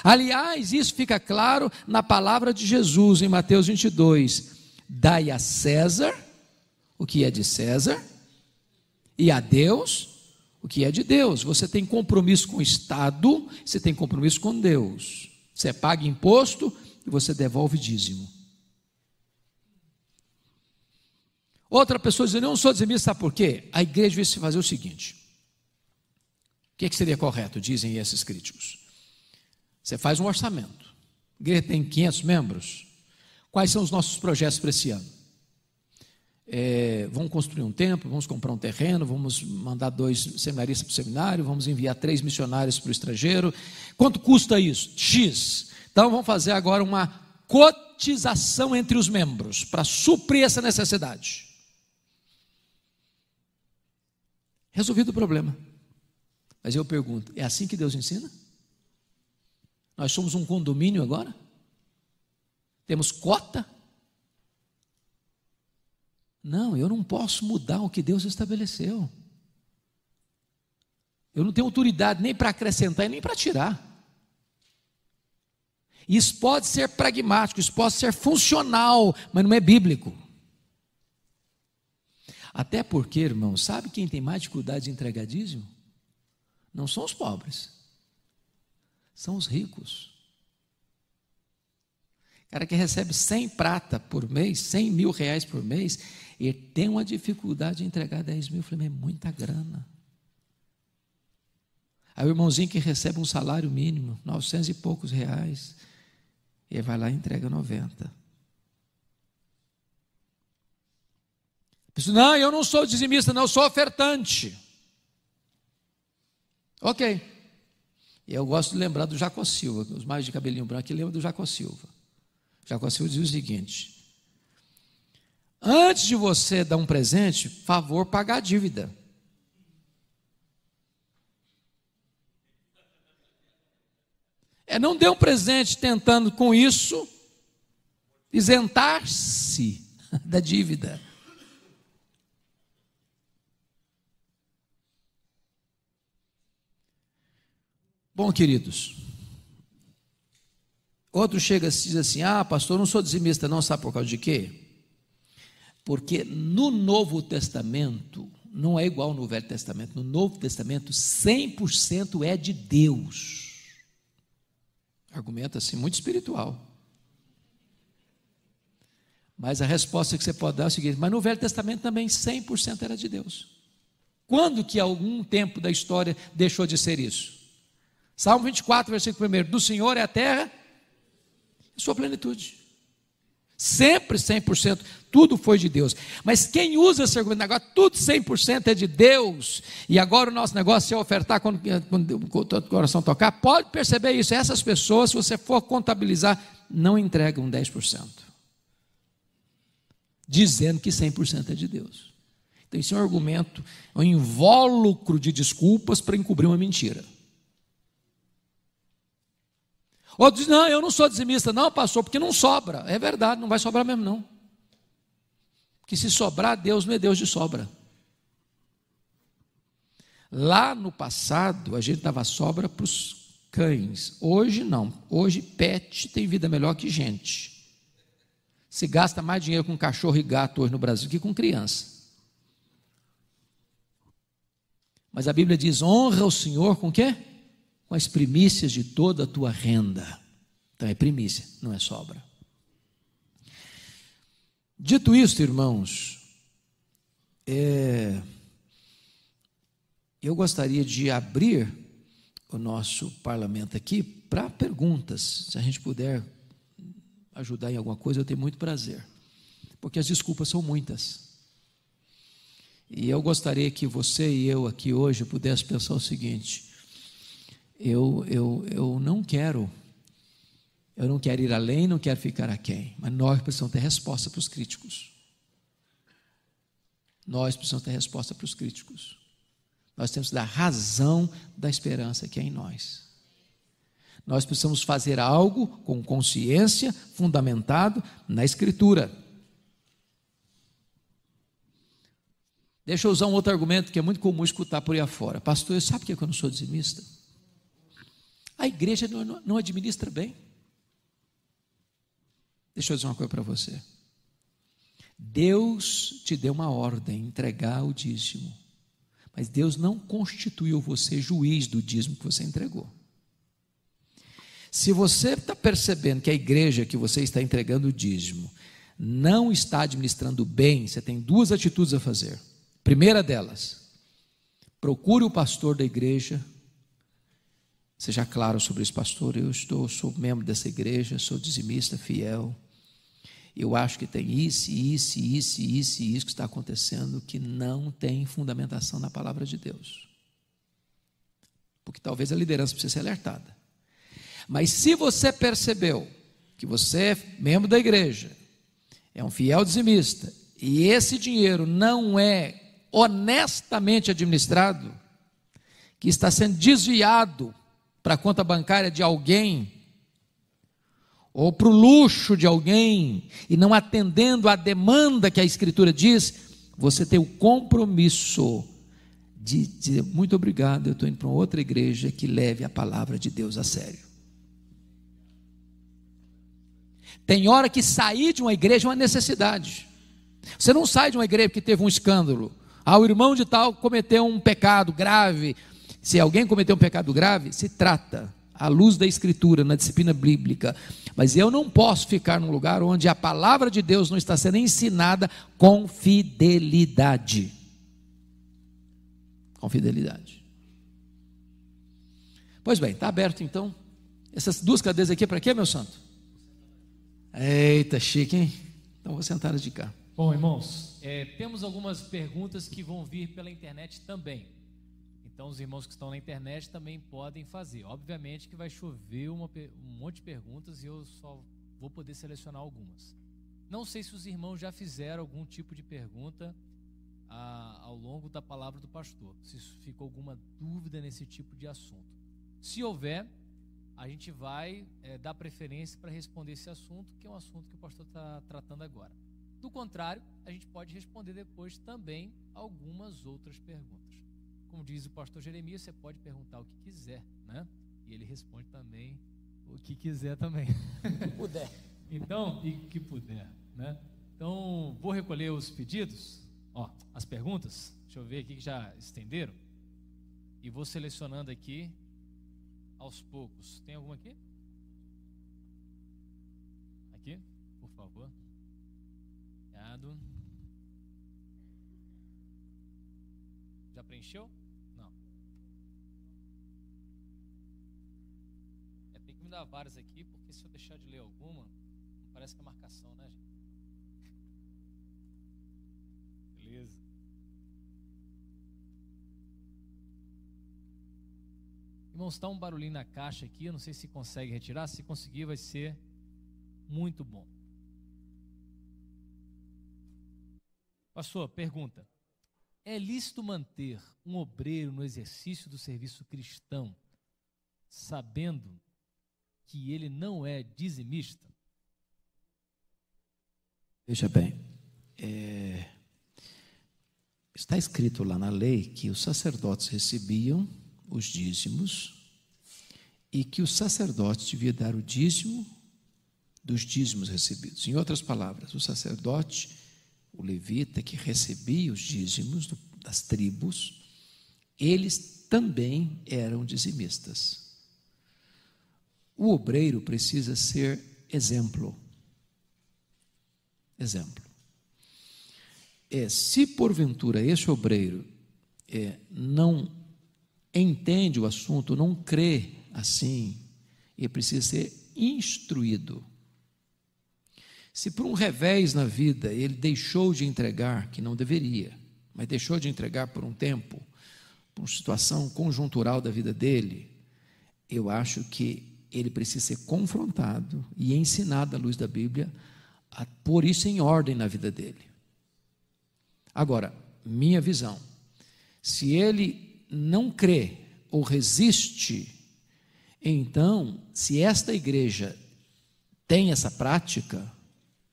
Aliás, isso fica claro na palavra de Jesus em Mateus 22, dai a César o que é de César e a Deus o que é de Deus. Você tem compromisso com o Estado, você tem compromisso com Deus. Você paga imposto e você devolve dízimo. Outra pessoa diz, eu não sou dizimista, sabe por quê? A igreja devia se fazer o seguinte, o que seria correto, dizem esses críticos. Você faz um orçamento, a igreja tem 500 membros, quais são os nossos projetos para esse ano? Vamos construir um templo, vamos comprar um terreno, vamos mandar 2 seminaristas para o seminário, vamos enviar 3 missionários para o estrangeiro. Quanto custa isso? X. Então vamos fazer agora uma cotização entre os membros para suprir essa necessidade. Resolvido o problema. Mas eu pergunto, é assim que Deus ensina? Nós somos um condomínio agora? Temos cota? Não, eu não posso mudar o que Deus estabeleceu. Eu não tenho autoridade nem para acrescentar e nem para tirar. Isso pode ser pragmático, isso pode ser funcional, mas não é bíblico. Até porque, irmão, sabe quem tem mais dificuldade de entregar dízimo? Não são os pobres, são os ricos. O cara que recebe 100 prata por mês, 100 mil reais por mês, ele tem uma dificuldade de entregar 10 mil. Eu falei, mas é muita grana. Aí o irmãozinho que recebe um salário mínimo, 900 e poucos reais, ele vai lá e entrega 90. A pessoa, não, eu não sou dizimista, não, eu sou ofertante. Ok. Eu gosto de lembrar do Jacó Silva, os mais de cabelinho branco que lembram do Jacó Silva. Jacó Silva diz o seguinte, antes de você dar um presente, favor pagar a dívida. Não dê um presente tentando com isso isentar-se da dívida. Bom, queridos, outro chega e diz assim, pastor, eu não sou dizimista não, sabe por causa de quê? Porque no Novo Testamento, não é igual no Velho Testamento, no Novo Testamento 100% é de Deus. Argumento assim, muito espiritual. Mas a resposta que você pode dar é o seguinte, mas no Velho Testamento também 100% era de Deus. Quando que algum tempo da história deixou de ser isso? Salmo 24, versículo 1, do Senhor é a terra e sua plenitude. Sempre 100%, tudo foi de Deus. Mas quem usa esse argumento, agora tudo 100% é de Deus, e agora o nosso negócio é ofertar quando o coração tocar, pode perceber isso, essas pessoas, se você for contabilizar, não entregam 10%, dizendo que 100% é de Deus. Então isso é um argumento, um invólucro de desculpas para encobrir uma mentira. Outros dizem, não, eu não sou dizimista, não, pastor, porque não sobra. É verdade, não vai sobrar mesmo não. Porque se sobrar, Deus não é Deus de sobra. Lá no passado, a gente dava sobra para os cães. Hoje não. Hoje pet tem vida melhor que gente. Se gasta mais dinheiro com cachorro e gato hoje no Brasil que com criança. Mas a Bíblia diz, honra o Senhor com o quê? Com as primícias de toda a tua renda. Então é primícia, não é sobra. Dito isto, irmãos, eu gostaria de abrir o nosso parlamento aqui para perguntas. Se a gente puder ajudar em alguma coisa, eu tenho muito prazer, porque as desculpas são muitas. E eu gostaria que você e eu aqui hoje pudesse pensar o seguinte: eu não quero ir além, não quero ficar aquém, mas nós precisamos ter resposta para os críticos. Nós precisamos ter resposta para os críticos. Nós temos que dar razão da esperança que é em nós. Nós precisamos fazer algo com consciência, fundamentado na Escritura. Deixa eu usar um outro argumento que é muito comum escutar por aí afora. Pastor, sabe por que eu não sou dizimista? A igreja não administra bem. Deixa eu dizer uma coisa para você. Deus te deu uma ordem, entregar o dízimo. Mas Deus não constituiu você juiz do dízimo que você entregou. Se você está percebendo que a igreja que você está entregando o dízimo não está administrando bem, você tem duas atitudes a fazer. Primeira delas, procure o pastor da igreja. Seja claro sobre isso, pastor, sou membro dessa igreja, sou dizimista fiel, eu acho que tem isso que está acontecendo, que não tem fundamentação na palavra de Deus, porque talvez a liderança precise ser alertada. Mas se você percebeu que você é membro da igreja, é um fiel dizimista, e esse dinheiro não é honestamente administrado, que está sendo desviado para a conta bancária de alguém, ou para o luxo de alguém, e não atendendo à demanda que a Escritura diz, você tem o compromisso de dizer, muito obrigado, eu estou indo para uma outra igreja que leve a palavra de Deus a sério. Tem hora que sair de uma igreja é uma necessidade. Você não sai de uma igreja porque teve um escândalo. O irmão de tal cometeu um pecado grave. Se alguém cometeu um pecado grave, se trata à luz da Escritura, na disciplina bíblica. Mas eu não posso ficar num lugar onde a palavra de Deus não está sendo ensinada com fidelidade. Com fidelidade. Pois bem, está aberto então. Essas duas cadeiras aqui é para quê, meu santo? Eita, chique, hein? Então vou sentar de cá. Bom, irmãos, temos algumas perguntas que vão vir pela internet também. Então os irmãos que estão na internet também podem fazer. Obviamente que vai chover um monte de perguntas e eu só vou poder selecionar algumas. Não sei se os irmãos já fizeram algum tipo de pergunta ao longo da palavra do pastor, se ficou alguma dúvida nesse tipo de assunto. Se houver, a gente vai dar preferência para responder esse assunto, que é um assunto que o pastor está tratando agora. Do contrário, a gente pode responder depois também algumas outras perguntas. Como diz o pastor Jeremias, você pode perguntar o que quiser, né? E ele responde também o que quiser também. O que puder. Então, e que puder, né? Então, vou recolher os pedidos, as perguntas. Deixa eu ver aqui que já estenderam. E vou selecionando aqui aos poucos. Tem alguma aqui? Aqui, por favor. Obrigado. Já preencheu? Não. Tem que me dar várias aqui, porque se eu deixar de ler alguma, não parece que é marcação, né, gente? Beleza. Irmãos, está um barulhinho na caixa aqui, eu não sei se consegue retirar. Se conseguir, vai ser muito bom. Pastor, pergunta: é lícito manter um obreiro no exercício do serviço cristão, sabendo que ele não é dizimista? Veja bem, está escrito lá na lei que os sacerdotes recebiam os dízimos e que o sacerdote devia dar o dízimo dos dízimos recebidos. Em outras palavras, o sacerdote, o levita que recebia os dízimos das tribos, eles também eram dizimistas. O obreiro precisa ser exemplo. Exemplo. Se porventura esse obreiro não entende o assunto, não crê assim, ele precisa ser instruído. Se por um revés na vida ele deixou de entregar, que não deveria, mas deixou de entregar por um tempo, por uma situação conjuntural da vida dele, eu acho que ele precisa ser confrontado e ensinado à luz da Bíblia a pôr isso em ordem na vida dele. Agora, minha visão, se ele não crê ou resiste, então, se esta igreja tem essa prática,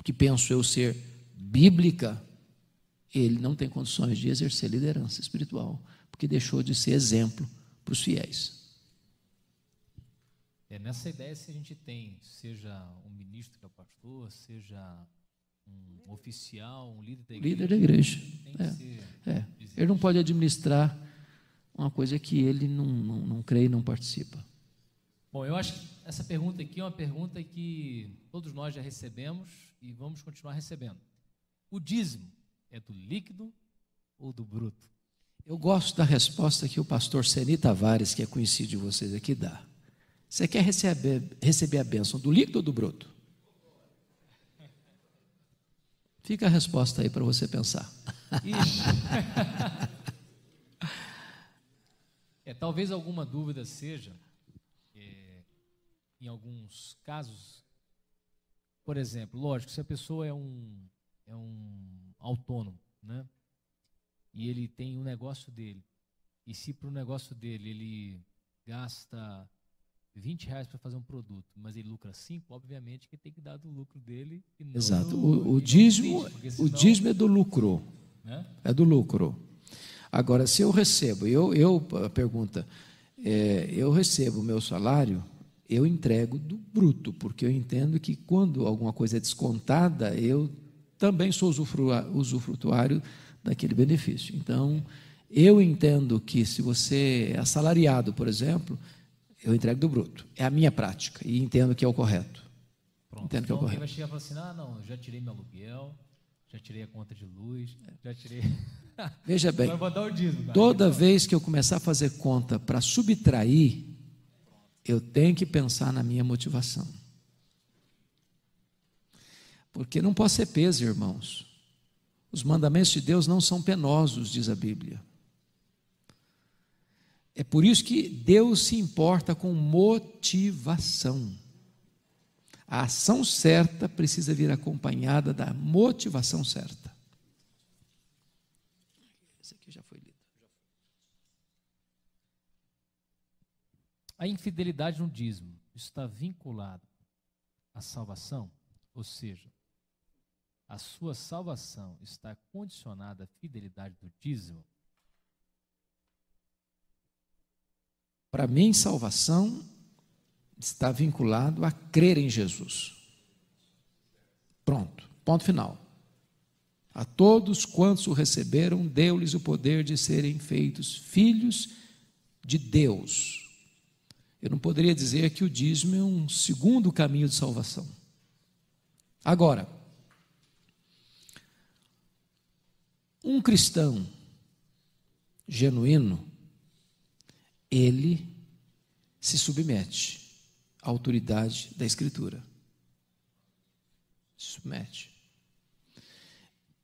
que penso eu ser bíblica, ele não tem condições de exercer liderança espiritual, porque deixou de ser exemplo para os fiéis. Nessa ideia, se a gente tem, seja um ministro que é o pastor, seja um oficial, um líder da igreja. Líder da igreja. Tem que ser Ele não pode administrar uma coisa que ele não crê e não participa. Bom, eu acho que essa pergunta aqui é uma pergunta que todos nós já recebemos e vamos continuar recebendo. O dízimo é do líquido ou do bruto? Eu gosto da resposta que o pastor Seni Tavares, que é conhecido de vocês aqui, dá. Você quer receber a bênção do líquido ou do bruto? Fica a resposta aí para você pensar. Talvez alguma dúvida seja, em alguns casos, por exemplo, lógico, se a pessoa é um autônomo, né? E ele tem um negócio dele, e se para o negócio dele ele gasta R$20 para fazer um produto, mas ele lucra 5, obviamente que tem que dar do lucro dele. E não exato, do, o dízimo é do lucro, né? É do lucro. Agora, se eu recebo, a pergunta, eu recebo o meu salário, eu entrego do bruto, porque eu entendo que quando alguma coisa é descontada, eu também sou usufrutuário daquele benefício. Então, eu entendo que se você é assalariado, por exemplo, eu entrego do bruto. É a minha prática e entendo que é o correto. Pronto. Entendo que é o alguém correto. vai chegar e falar assim, não, já tirei meu aluguel, já tirei a conta de luz, já tirei... Veja bem, vai dar o dízimo, toda vez que eu começar a fazer conta para subtrair, eu tenho que pensar na minha motivação. Porque não pode ser peso, irmãos. Os mandamentos de Deus não são penosos, diz a Bíblia. É por isso que Deus se importa com motivação. A ação certa precisa vir acompanhada da motivação certa. Esse aqui já foi lido. A infidelidade no dízimo está vinculada à salvação? Ou seja, a sua salvação está condicionada à fidelidade do dízimo? Para mim, salvação está vinculado a crer em Jesus. Pronto, ponto final. A todos quantos o receberam, deu-lhes o poder de serem feitos filhos de Deus. Eu não poderia dizer que o dízimo é um segundo caminho de salvação. Agora, um cristão genuíno, ele se submete à autoridade da Escritura. Se submete.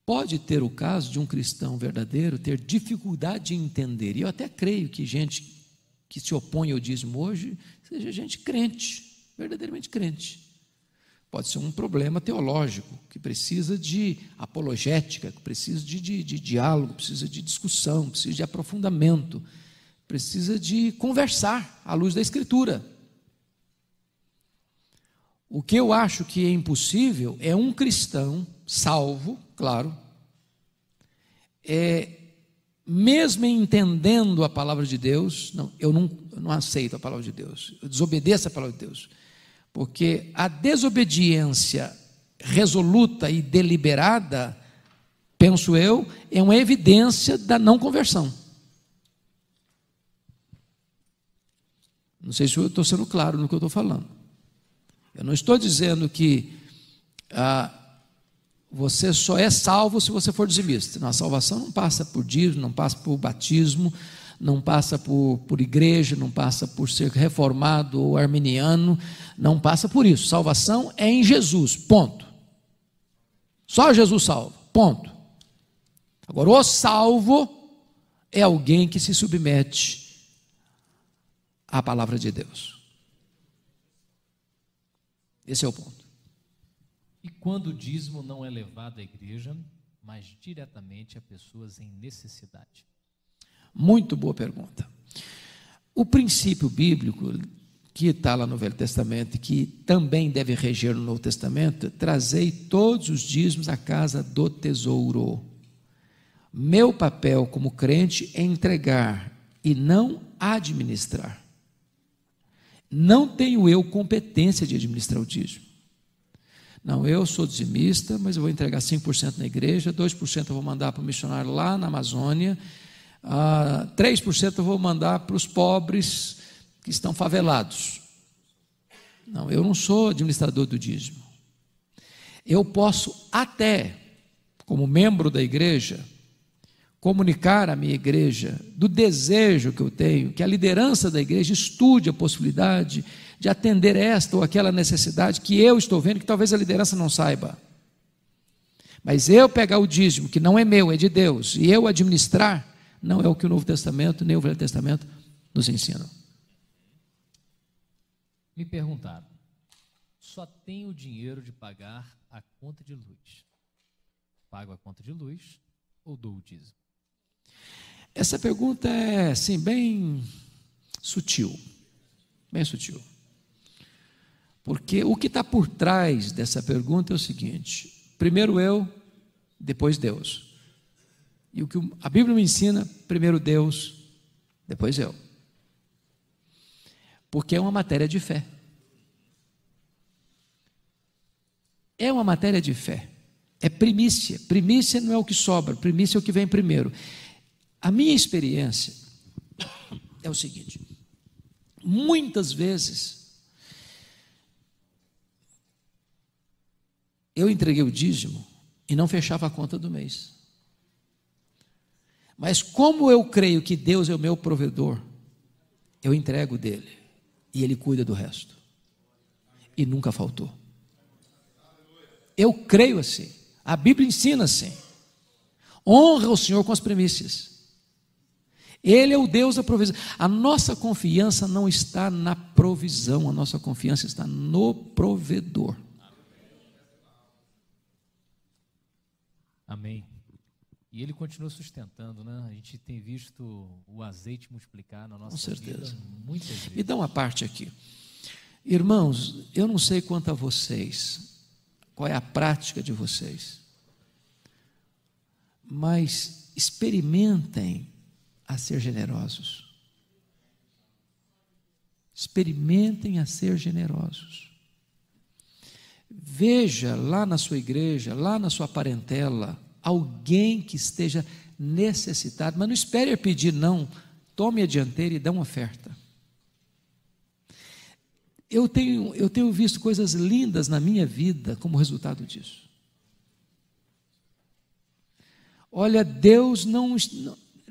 Pode ter o caso de um cristão verdadeiro ter dificuldade de entender, e eu até creio que gente que se opõe ao dízimo hoje seja gente crente, verdadeiramente crente. Pode ser um problema teológico, que precisa de apologética, que precisa de diálogo, precisa de discussão, precisa de aprofundamento, precisa de conversar à luz da Escritura. O que eu acho que é impossível é um cristão salvo, claro, mesmo entendendo a palavra de Deus, eu não aceito a palavra de Deus, eu desobedeço a palavra de Deus, porque a desobediência resoluta e deliberada, penso eu, é uma evidência da não conversão. Não sei se eu estou sendo claro no que eu estou falando. Eu não estou dizendo que você só é salvo se você for dizimista. Não, a salvação não passa por dízimo, não passa por batismo, não passa por igreja, não passa por ser reformado ou arminiano, não passa por isso. Salvação é em Jesus, ponto. Só Jesus salva, ponto. Agora, o salvo é alguém que se submete à palavra de Deus. Esse é o ponto. E quando o dízimo não é levado à igreja, mas diretamente a pessoas em necessidade? Muito boa pergunta. O princípio bíblico que está lá no Velho Testamento, que também deve reger no Novo Testamento, trazei todos os dízimos à casa do tesouro. Meu papel como crente é entregar e não administrar. Não tenho eu competência de administrar o dízimo. Não, eu sou dizimista, mas eu vou entregar 5% na igreja, 2% eu vou mandar para o missionário lá na Amazônia, 3% eu vou mandar para os pobres que estão favelados. Não, eu não sou administrador do dízimo. Eu posso até, como membro da igreja, comunicar à minha igreja do desejo que eu tenho, que a liderança da igreja estude a possibilidade de atender esta ou aquela necessidade que eu estou vendo, que talvez a liderança não saiba. Mas eu pegar o dízimo, que não é meu, é de Deus, e eu administrar, não é o que o Novo Testamento nem o Velho Testamento nos ensinam. Me perguntaram, só tenho dinheiro de pagar a conta de luz. Pago a conta de luz ou dou o dízimo? Essa pergunta é, assim, bem sutil. Bem sutil. Porque o que está por trás dessa pergunta é o seguinte: primeiro eu, depois Deus. E o que a Bíblia me ensina, primeiro Deus, depois eu. Porque é uma matéria de fé. É uma matéria de fé. É primícia. Primícia não é o que sobra, primícia é o que vem primeiro. A minha experiência é o seguinte: muitas vezes eu entreguei o dízimo e não fechava a conta do mês. Mas como eu creio que Deus é o meu provedor, eu entrego dele e ele cuida do resto. E nunca faltou. Eu creio assim. A Bíblia ensina assim. Honra o Senhor com as primícias. Ele é o Deus da provisão. A nossa confiança não está na provisão, a nossa confiança está no provedor. Amém. E ele continua sustentando, né? A gente tem visto o azeite multiplicar na nossa vida muitas vezes. Me dá uma parte aqui. Irmãos, eu não sei quanto a vocês, qual é a prática de vocês, mas experimentem a ser generosos. Experimentem a ser generosos. Veja lá na sua igreja, lá na sua parentela, alguém que esteja necessitado, mas não espere pedir, não. Tome a dianteira e dê uma oferta. Eu tenho visto coisas lindas na minha vida como resultado disso. Olha, Deus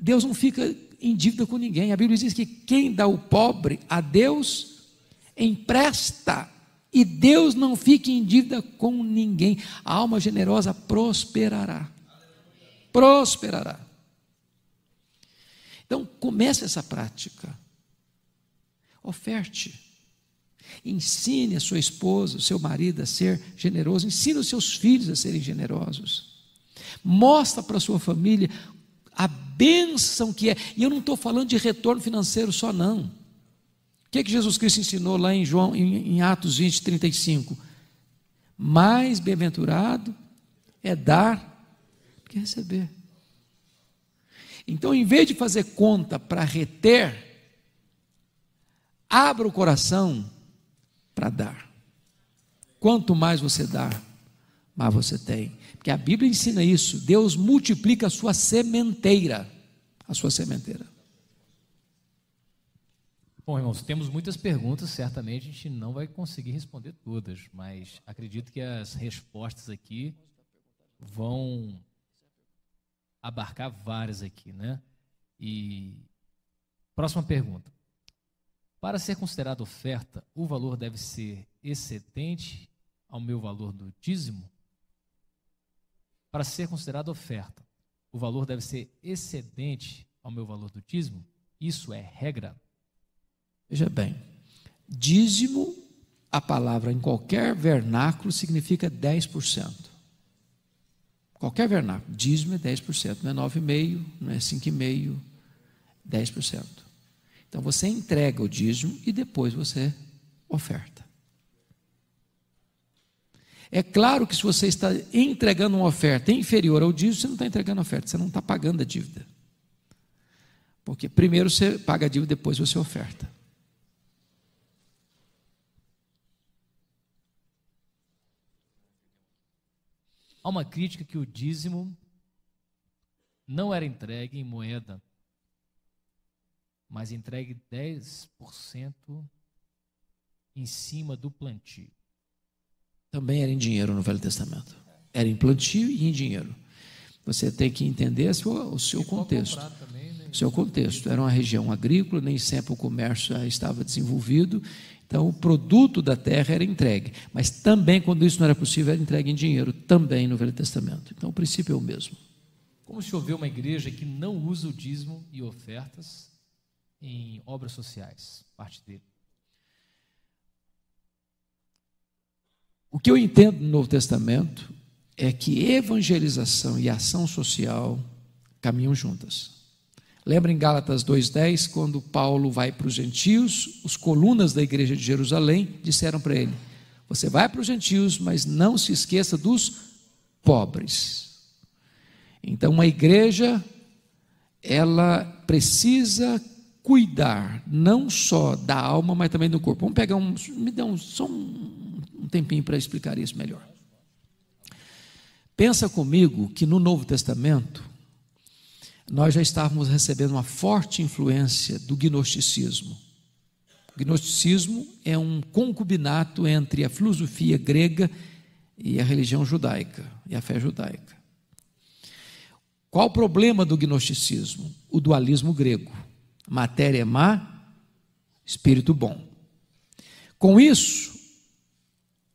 Deus não fica em dívida com ninguém. A Bíblia diz que quem dá o pobre a Deus empresta, e Deus não fica em dívida com ninguém. A alma generosa prosperará. Prosperará. Então, comece essa prática. Oferte. Ensine a sua esposa, o seu marido a ser generoso. Ensine os seus filhos a serem generosos. Mostra para a sua família a bênção que é. E eu não estou falando de retorno financeiro só, não. O que é que Jesus Cristo ensinou lá em Atos 20, 35? Mais bem-aventurado é dar do que receber. Então, em vez de fazer conta para reter, abra o coração para dar. Quanto mais você dá, mais você tem. Porque a Bíblia ensina isso. Deus multiplica a sua sementeira. A sua sementeira. Bom, irmãos, temos muitas perguntas, certamente a gente não vai conseguir responder todas, mas acredito que as respostas aqui vão abarcar várias aqui, né? E próxima pergunta. Para ser considerado oferta, o valor deve ser excedente ao meu valor do dízimo? Para ser considerado oferta, o valor deve ser excedente ao meu valor do dízimo? Isso é regra? Veja bem, dízimo, a palavra em qualquer vernáculo significa 10%. Qualquer vernáculo, dízimo é 10%, não é 9,5%, não é 5,5%, 10%. Então você entrega o dízimo e depois você oferta. É claro que se você está entregando uma oferta inferior ao dízimo, você não está entregando a oferta, você não está pagando a dívida. Porque primeiro você paga a dívida, depois você oferta. Há uma crítica que o dízimo não era entregue em moeda, mas entregue 10% em cima do plantio. Também era em dinheiro no Velho Testamento. Era em plantio e em dinheiro. Você tem que entender o seu contexto. Também, né? O seu contexto. Era uma região agrícola, nem sempre o comércio estava desenvolvido. Então, o produto da terra era entregue. Mas também, quando isso não era possível, era entregue em dinheiro, também no Velho Testamento. Então, o princípio é o mesmo. Como se houver uma igreja que não usa o dízimo e ofertas em obras sociais, parte dele? O que eu entendo no Novo Testamento é que evangelização e ação social caminham juntas. Lembra em Gálatas 2,10, quando Paulo vai para os gentios, os colunas da igreja de Jerusalém disseram para ele: você vai para os gentios, mas não se esqueça dos pobres. Então, uma igreja, ela precisa cuidar não só da alma, mas também do corpo. Vamos pegar me dá só um tempinho para explicar isso melhor. Pensa comigo que no Novo Testamento nós já estávamos recebendo uma forte influência do gnosticismo. O gnosticismo é um concubinato entre a filosofia grega e a religião judaica, e a fé judaica. Qual o problema do gnosticismo? O dualismo grego. Matéria é má, espírito bom. Com isso,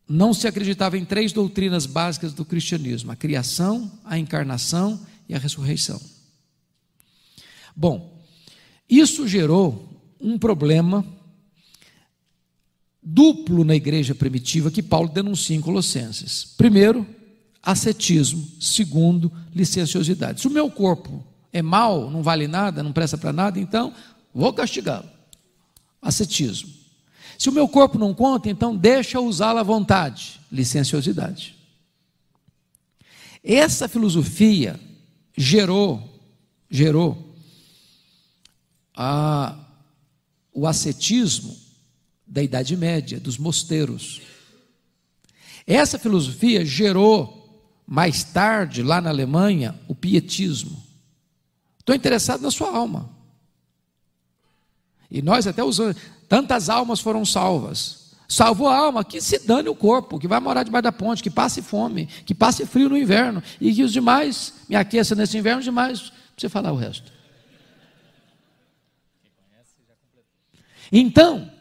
não se acreditava em 3 doutrinas básicas do cristianismo: a criação, a encarnação e a ressurreição. Bom, isso gerou um problema duplo na igreja primitiva que Paulo denuncia em Colossenses. Primeiro, ascetismo. Segundo, licenciosidade. Se o meu corpo é mau, não vale nada, não presta para nada, então vou castigá-lo. Ascetismo. Se o meu corpo não conta, então deixa usá-lo à vontade. Licenciosidade. Essa filosofia gerou o ascetismo da Idade Média, dos mosteiros. Essa filosofia gerou, mais tarde, lá na Alemanha, o pietismo. Estou interessado na sua alma. E nós até usamos, tantas almas foram salvas. Salvou a alma, que se dane o corpo, que vai morar debaixo da ponte, que passe fome, que passe frio no inverno, e que os demais me aqueçam nesse inverno, os demais, não precisa falar o resto. Então,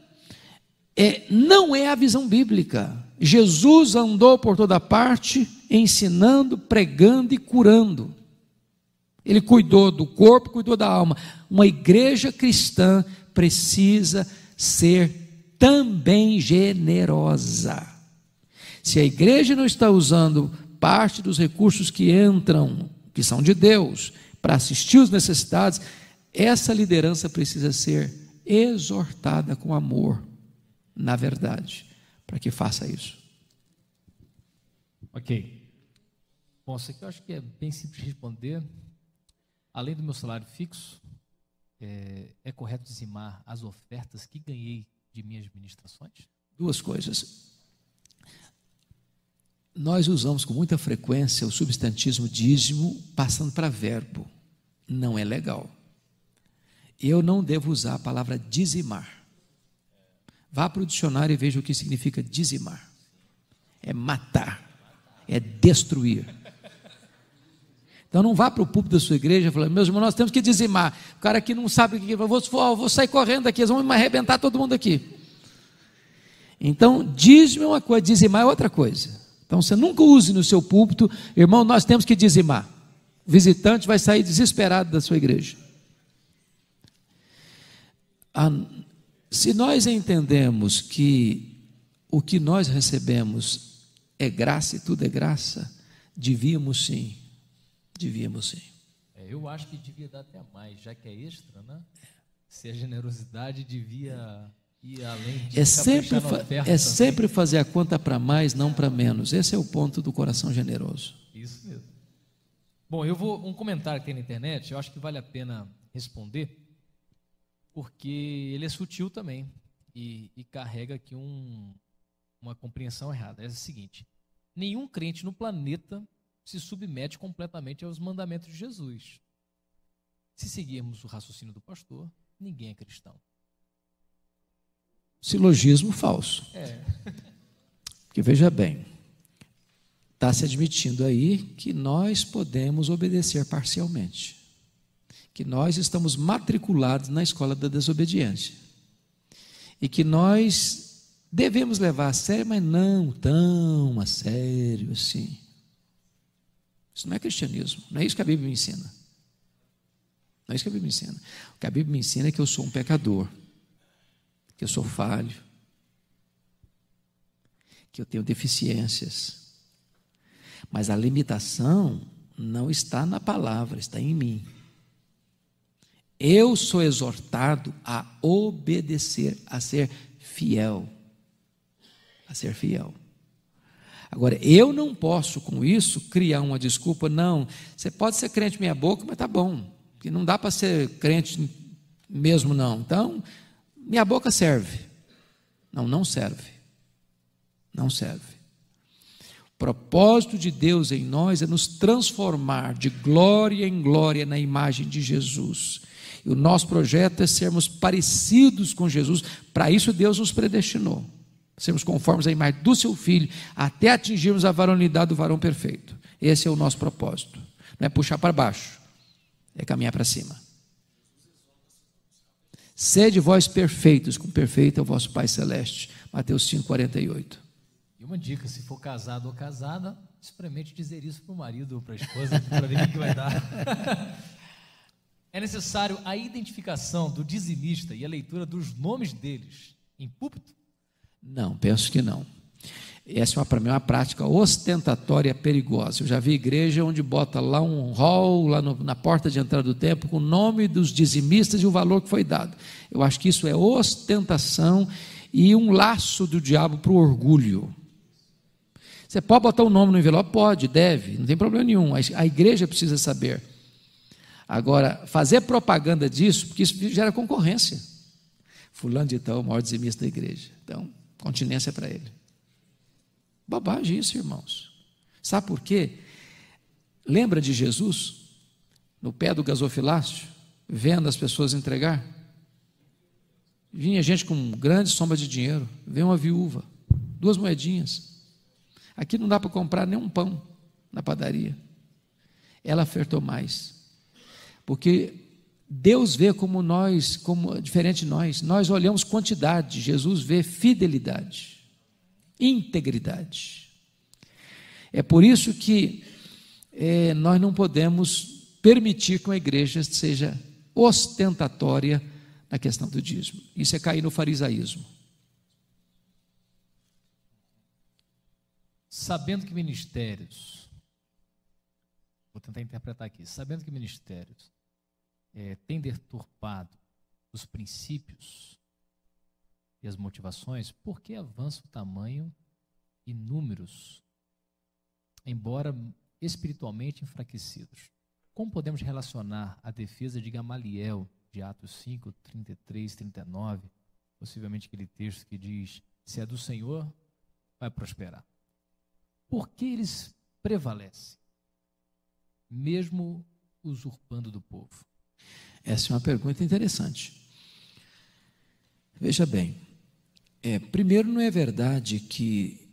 não é a visão bíblica. Jesus andou por toda parte, ensinando, pregando e curando. Ele cuidou do corpo, cuidou da alma. Uma igreja cristã precisa ser também generosa. Se a igreja não está usando parte dos recursos que entram, que são de Deus, para assistir os necessitados, essa liderança precisa ser exortada com amor, na verdade, para que faça isso. Ok. Bom, isso aqui eu acho que é bem simples de responder. Além do meu salário fixo, é correto dizimar as ofertas que ganhei de minhas ministrações? Duas coisas. Nós usamos com muita frequência o substantivo dízimo passando para verbo. Não é legal. Eu não devo usar a palavra dizimar. Vá para o dicionário e veja o que significa dizimar. É matar, é destruir. Então não vá para o púlpito da sua igreja e fala: meus irmãos, nós temos que dizimar. O cara que não sabe o que é, vou sair correndo aqui, eles vão me arrebentar todo mundo aqui. Então, dízimo é uma coisa, dizimar é outra coisa. Então você nunca use no seu púlpito: irmão, nós temos que dizimar. O visitante vai sair desesperado da sua igreja. Se nós entendemos que o que nós recebemos é graça e tudo é graça, devíamos sim. Eu acho que devia dar até mais, já que é extra, né? Se a generosidade devia ir além de sempre fazer a conta para mais, não para menos. Esse é o ponto do coração generoso. Isso mesmo. Bom, um comentário que tem na internet, eu acho que vale a pena responder, porque ele é sutil também e carrega aqui uma compreensão errada. É o seguinte: nenhum crente no planeta se submete completamente aos mandamentos de Jesus. Se seguirmos o raciocínio do pastor, ninguém é cristão. Silogismo falso. Porque veja bem, está se admitindo aí que nós podemos obedecer parcialmente, que nós estamos matriculados na escola da desobediência e que nós devemos levar a sério, mas não tão a sério assim. Isso não é cristianismo, não é isso que a Bíblia me ensina. Não é isso que a Bíblia me ensina. O que a Bíblia me ensina é que eu sou um pecador, que eu sou falho, que eu tenho deficiências. Mas a limitação não está na palavra, está em mim. Eu sou exortado a obedecer, a ser fiel. A ser fiel. Agora, eu não posso com isso criar uma desculpa. Não, você pode ser crente meia boca, mas tá bom, porque não dá para ser crente mesmo não. Então, minha boca serve. Não serve. Não serve. O propósito de Deus em nós é nos transformar de glória em glória na imagem de Jesus. E o nosso projeto é sermos parecidos com Jesus. Para isso Deus nos predestinou. Sermos conformes à imagem do seu Filho, até atingirmos a varonilidade do varão perfeito. Esse é o nosso propósito. Não é puxar para baixo, é caminhar para cima. Sede vós perfeitos, como perfeito é o vosso Pai Celeste. Mateus 5,48. E uma dica: se for casado ou casada, experimente dizer isso para o marido ou para a esposa, para ver o que vai dar. É necessário a identificação do dizimista e a leitura dos nomes deles em púlpito? Não, penso que não. Essa para mim é uma prática ostentatória perigosa. Eu já vi igreja onde bota lá um hall, lá na porta de entrada do templo, com o nome dos dizimistas e o valor que foi dado. Eu acho que isso é ostentação e um laço do diabo para o orgulho. Você pode botar o nome no envelope? Pode, deve, não tem problema nenhum. A igreja precisa saber. Agora, fazer propaganda disso, porque isso gera concorrência. Fulano de tal, o maior dizimista da igreja. Então, continência para ele. Bobagem isso, irmãos. Sabe por quê? Lembra de Jesus, no pé do gasofilácio, vendo as pessoas entregar? Vinha gente com grande soma de dinheiro, veio uma viúva, 2 moedinhas. Aqui não dá para comprar nem um pão na padaria. Ela ofertou mais, porque Deus vê como nós, como diferente de nós. Nós olhamos quantidade, Jesus vê fidelidade, integridade. É por isso que nós não podemos permitir que uma igreja seja ostentatória na questão do dízimo. Isso é cair no farisaísmo. Sabendo que ministérios, vou tentar interpretar aqui, sabendo que ministérios têm deturpado os princípios e as motivações, por que avança o tamanho e números, embora espiritualmente enfraquecidos? Como podemos relacionar a defesa de Gamaliel, de Atos 5, 33, 39, possivelmente aquele texto que diz, se é do Senhor, vai prosperar? Por que eles prevalecem, mesmo usurpando do povo? Essa é uma pergunta interessante. Veja bem, primeiro, não é verdade que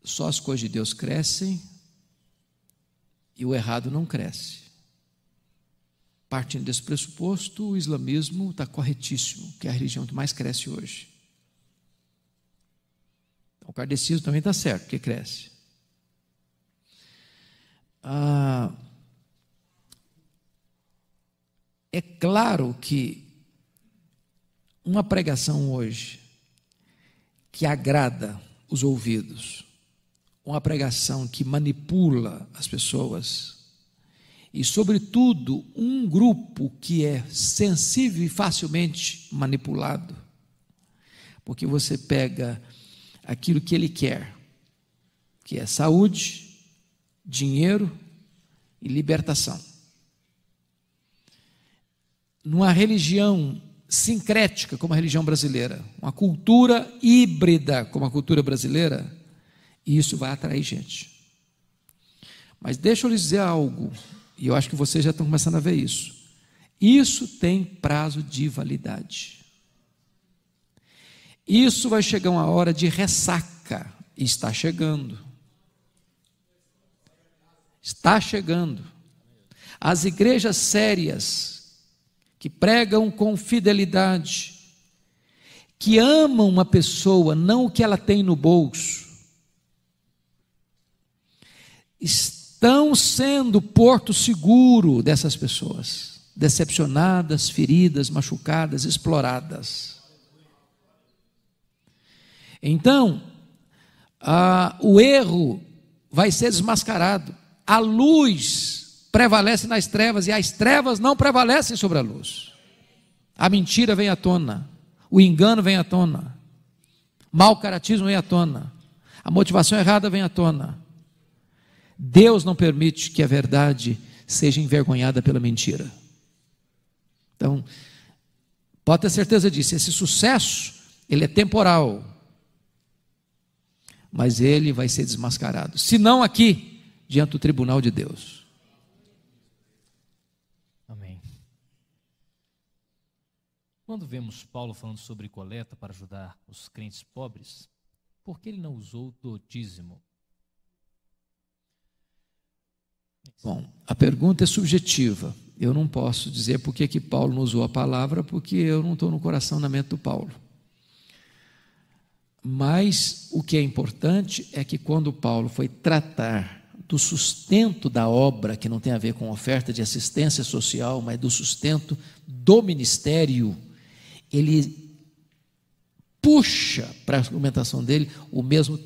só as coisas de Deus crescem e o errado não cresce. Partindo desse pressuposto, o islamismo está corretíssimo, que é a religião que mais cresce hoje. Então, o kardecismo também está certo, porque cresce. É claro que uma pregação hoje que agrada os ouvidos, uma pregação que manipula as pessoas, e sobretudo um grupo que é sensível e facilmente manipulado, porque você pega aquilo que ele quer, que é saúde, dinheiro e libertação. Numa religião sincrética como a religião brasileira, uma cultura híbrida como a cultura brasileira, isso vai atrair gente. Mas deixa eu lhes dizer algo, e eu acho que vocês já estão começando a ver isso. Isso tem prazo de validade. Isso vai chegar uma hora de ressaca, e está chegando. Está chegando. As igrejas sérias, que pregam com fidelidade, que amam uma pessoa, não o que ela tem no bolso, estão sendo porto seguro dessas pessoas, decepcionadas, feridas, machucadas, exploradas. Então, o erro vai ser desmascarado. A luz prevalece nas trevas e as trevas não prevalecem sobre a luz. A mentira vem à tona, o engano vem à tona, o mau caratismo vem à tona, a motivação errada vem à tona. Deus não permite que a verdade seja envergonhada pela mentira. Então, pode ter certeza disso, esse sucesso, ele é temporal, mas ele vai ser desmascarado, se não aqui, diante do tribunal de Deus. Amém. Quando vemos Paulo falando sobre coleta para ajudar os crentes pobres, por que ele não usou do dízimo? Bom, a pergunta é subjetiva. Eu não posso dizer por que Paulo não usou a palavra, porque eu não estou no coração, na mente do Paulo. Mas o que é importante é que quando Paulo foi tratar do sustento da obra, que não tem a ver com oferta de assistência social, mas do sustento do ministério, ele puxa para a argumentação dele o mesmo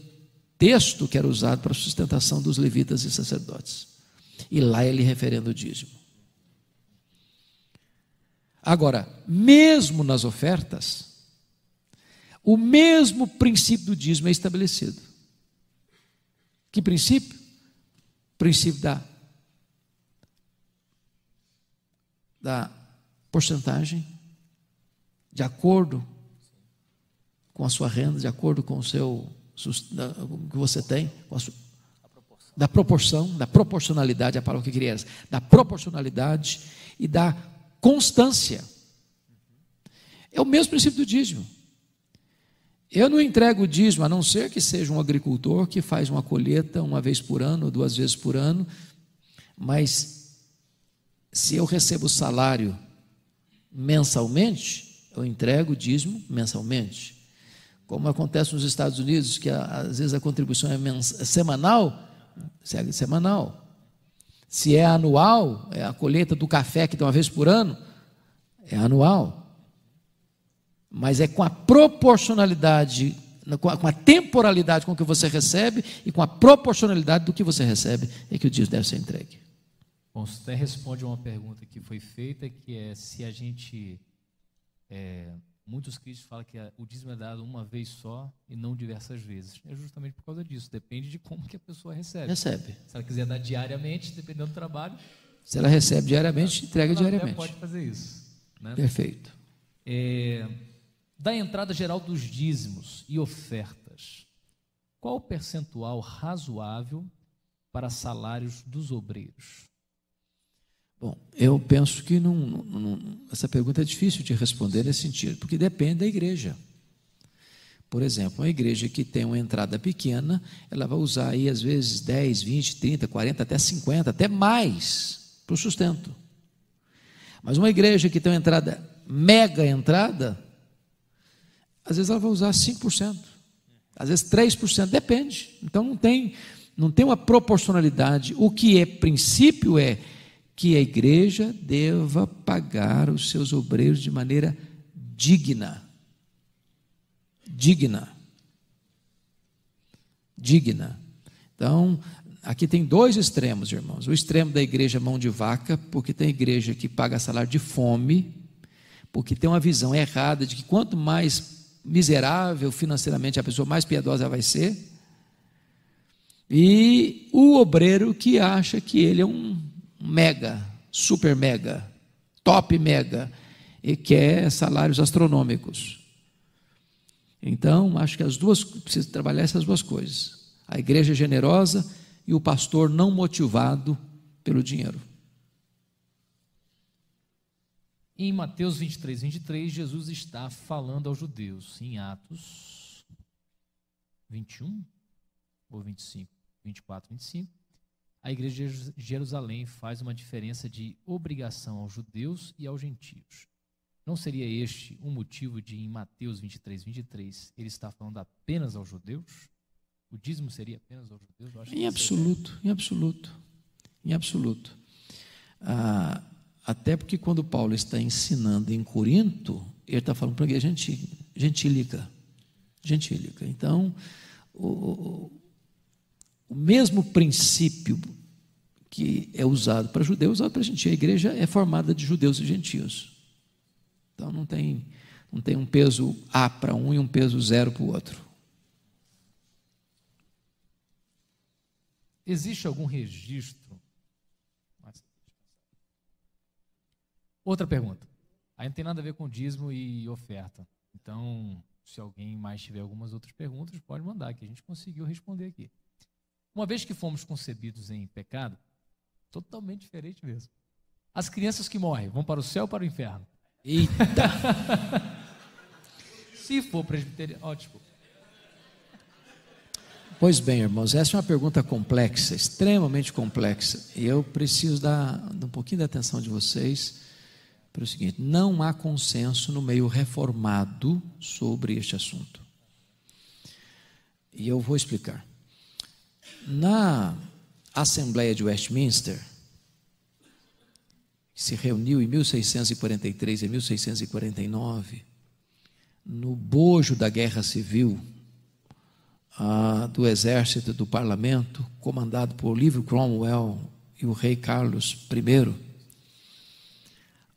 texto que era usado para a sustentação dos levitas e sacerdotes. E lá ele referendo o dízimo. Agora, mesmo nas ofertas, o mesmo princípio do dízimo é estabelecido. Que princípio? O princípio da porcentagem, de acordo com a sua renda, de acordo com o que você tem, com a sua, da proporção, da proporcionalidade, a palavra que eu queria era, da proporcionalidade e da constância. É o mesmo princípio do dízimo. Eu não entrego o dízimo, a não ser que seja um agricultor que faz uma colheita uma vez por ano, ou 2 vezes por ano, mas se eu recebo o salário mensalmente, eu entrego o dízimo mensalmente. Como acontece nos Estados Unidos, que às vezes a contribuição é semanal, segue semanal. Se é anual, é a colheita do café que tem uma vez por ano, é anual. Mas é com a proporcionalidade, com a temporalidade com que você recebe e com a proporcionalidade do que você recebe, é que o dízimo deve ser entregue. Bom, você até responde a uma pergunta que foi feita, que é se a gente... muitos críticos falam que o dízimo é dado uma vez só e não diversas vezes. É justamente por causa disso, depende de como que a pessoa recebe. Recebe. Se ela quiser dar diariamente, dependendo do trabalho... Se ela recebe diariamente, entrega diariamente. Ela pode fazer isso. Né? Perfeito. Da entrada geral dos dízimos e ofertas, qual o percentual razoável para salários dos obreiros? Bom, eu penso que essa pergunta é difícil de responder nesse sentido, porque depende da igreja. Por exemplo, uma igreja que tem uma entrada pequena, ela vai usar aí às vezes 10, 20, 30, 40, até 50, até mais para o sustento. Mas uma igreja que tem uma entrada, mega entrada, às vezes ela vai usar 5%, às vezes 3%, depende. Então não tem uma proporcionalidade. O que é princípio é que a igreja deva pagar os seus obreiros de maneira digna. Então, aqui tem dois extremos, irmãos. O extremo da igreja mão de vaca, porque tem igreja que paga salário de fome, porque tem uma visão errada de que quanto mais miserável financeiramente a pessoa, mais piedosa vai ser. E o obreiro que acha que ele é um mega, super mega, top mega, e quer salários astronômicos. Então, acho que precisa trabalhar essas duas coisas. A igreja generosa e o pastor não motivado pelo dinheiro. Em Mateus 23, 23, Jesus está falando aos judeus. Em Atos 21 ou 25, 24, 25, a igreja de Jerusalém faz uma diferença de obrigação aos judeus e aos gentios. Não seria este um motivo de, em Mateus 23, 23, ele está falando apenas aos judeus? O dízimo seria apenas aos judeus? Eu acho em absoluto. Até porque quando Paulo está ensinando em Corinto, ele está falando para a igreja gentílica. Então, o mesmo princípio que é usado para judeus, é usado para gentios. A igreja é formada de judeus e gentios. Então, não tem um peso A para um e um peso 0 para o outro. Existe algum registro? Outra pergunta. Aí não tem nada a ver com dízimo e oferta. Então, se alguém mais tiver algumas outras perguntas, pode mandar, que a gente conseguiu responder aqui. Uma vez que fomos concebidos em pecado, totalmente diferente mesmo. As crianças que morrem vão para o céu ou para o inferno? Eita! Se for presbiteriano, ótimo. Pois bem, irmãos, essa é uma pergunta complexa, extremamente complexa. E eu preciso dar um pouquinho de atenção de vocês para o seguinte: não há consenso no meio reformado sobre este assunto. E eu vou explicar. Na Assembleia de Westminster, que se reuniu em 1643 e 1649, no bojo da Guerra Civil, do exército do parlamento, comandado por Oliver Cromwell e o rei Carlos I,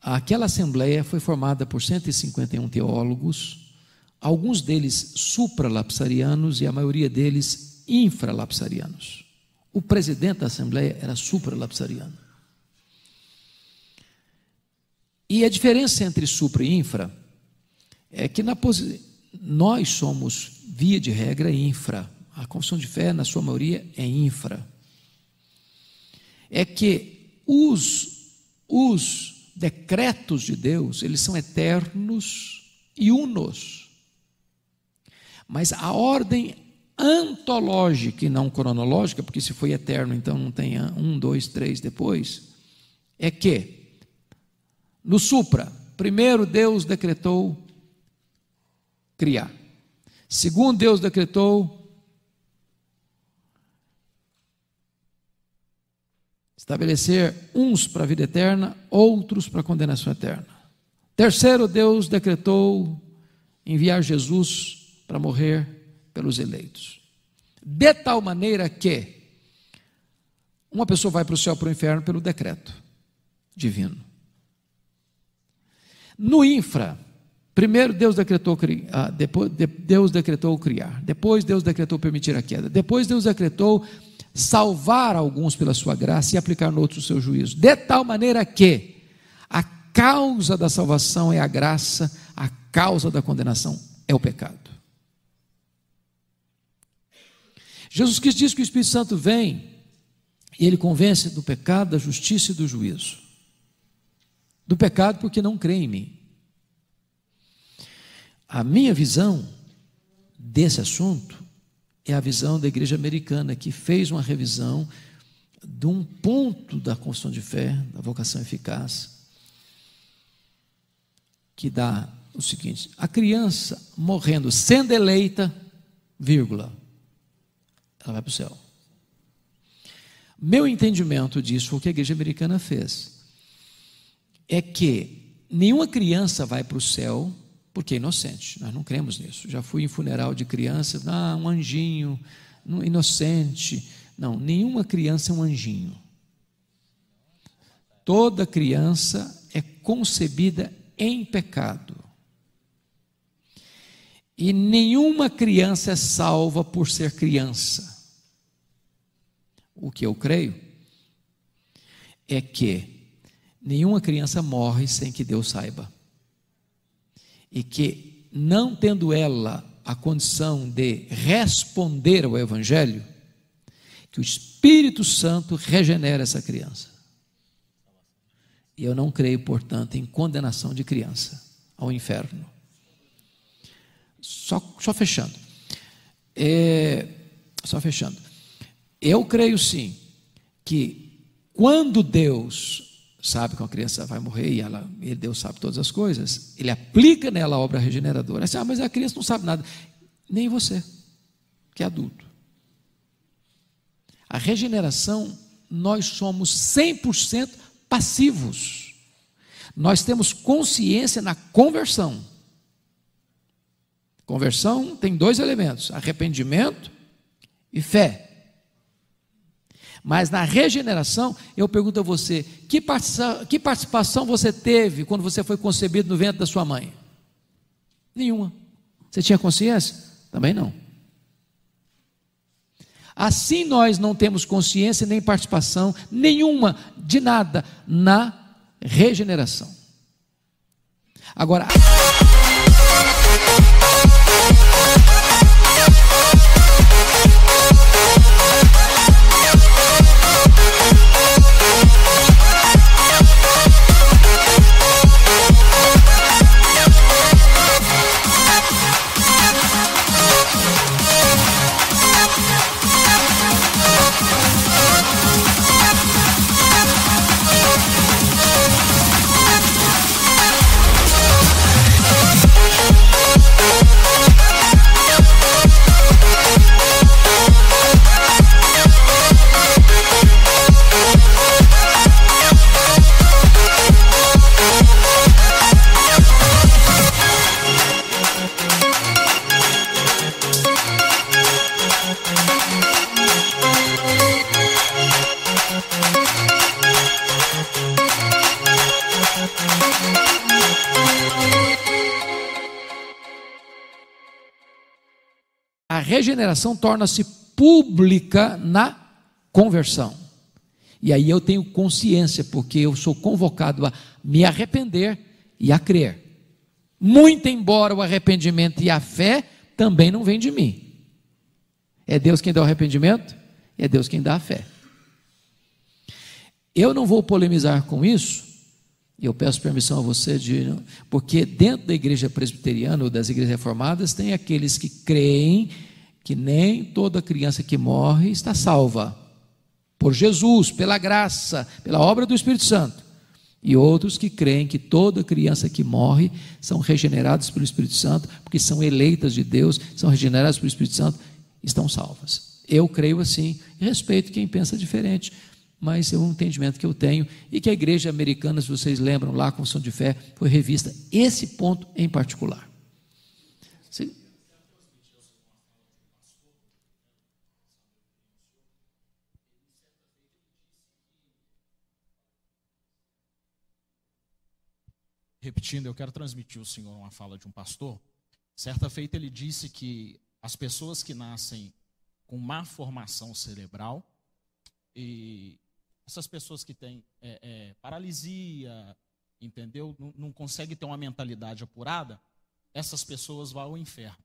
aquela assembleia foi formada por 151 teólogos, alguns deles supralapsarianos e a maioria deles infralapsarianos. O presidente da assembleia era supralapsariano. E a diferença entre supra e infra é que nós somos, via de regra, infra. A confissão de fé, na sua maioria, é infra. É que os decretos de Deus, eles são eternos e unos. Mas a ordem antológica e não cronológica, porque se foi eterno, então não tem 1, 2, 3 depois, é que no supra Primeiro, Deus decretou criar. Segundo, Deus decretou estabelecer uns para a vida eterna, outros para a condenação eterna. Terceiro, Deus decretou enviar Jesus para morrer pelos eleitos. De tal maneira que uma pessoa vai para o céu ou para o inferno pelo decreto divino. No infra, primeiro Deus decretou criar, depois Deus decretou criar, depois Deus decretou permitir a queda, depois Deus decretou salvar alguns pela sua graça e aplicar noutros o seu juízo, de tal maneira que a causa da salvação é a graça, a causa da condenação é o pecado. Jesus Cristo diz que o Espírito Santo vem e ele convence do pecado, da justiça e do juízo. Do pecado porque não crê em mim. A minha visão desse assunto é a visão da igreja americana, que fez uma revisão de um ponto da confissão de fé, da vocação eficaz, que dá o seguinte: a criança morrendo, sendo eleita, vírgula, ela vai para o céu. Meu entendimento disso, foi o que a igreja americana fez, é que nenhuma criança vai para o céu porque é inocente. Nós não cremos nisso. Já fui em funeral de criança, um anjinho, inocente. Não, nenhuma criança é um anjinho. Toda criança é concebida em pecado. E nenhuma criança é salva por ser criança. O que eu creio é que nenhuma criança morre sem que Deus saiba. E que, não tendo ela a condição de responder ao Evangelho, que o Espírito Santo regenera essa criança. E eu não creio, portanto, em condenação de criança ao inferno. Só fechando. Só fechando. Eu creio sim que quando Deus sabe que uma criança vai morrer e Deus sabe todas as coisas, Ele aplica nela a obra regeneradora. Assim, mas a criança não sabe nada. Nem você, que é adulto. A regeneração, nós somos 100% passivos. Nós temos consciência na conversão. Conversão tem dois elementos: arrependimento e fé. Mas na regeneração, eu pergunto a você, que participação você teve quando você foi concebido no ventre da sua mãe? Nenhuma. Você tinha consciência? Também não. Assim nós não temos consciência nem participação nenhuma de nada na regeneração. Agora, a regeneração torna-se pública na conversão. E aí eu tenho consciência, porque eu sou convocado a me arrepender e a crer. Muito embora o arrependimento e a fé também não vêm de mim. É Deus quem dá o arrependimento e é Deus quem dá a fé. Eu não vou polemizar com isso, e eu peço permissão a você, porque dentro da igreja presbiteriana ou das igrejas reformadas tem aqueles que creem que nem toda criança que morre está salva por Jesus, pela graça, pela obra do Espírito Santo. E outros que creem que toda criança que morre são regeneradas pelo Espírito Santo, porque são eleitas de Deus, são regeneradas pelo Espírito Santo, estão salvas. Eu creio assim, e respeito quem pensa diferente, mas é um entendimento que eu tenho, e que a igreja americana, se vocês lembram lá, a Confissão de Fé, foi revista esse ponto em particular. Repetindo, eu quero transmitir ao senhor uma fala de um pastor. Certa feita ele disse que as pessoas que nascem com má formação cerebral, e essas pessoas que têm paralisia, entendeu? Não conseguem ter uma mentalidade apurada, essas pessoas vão ao inferno.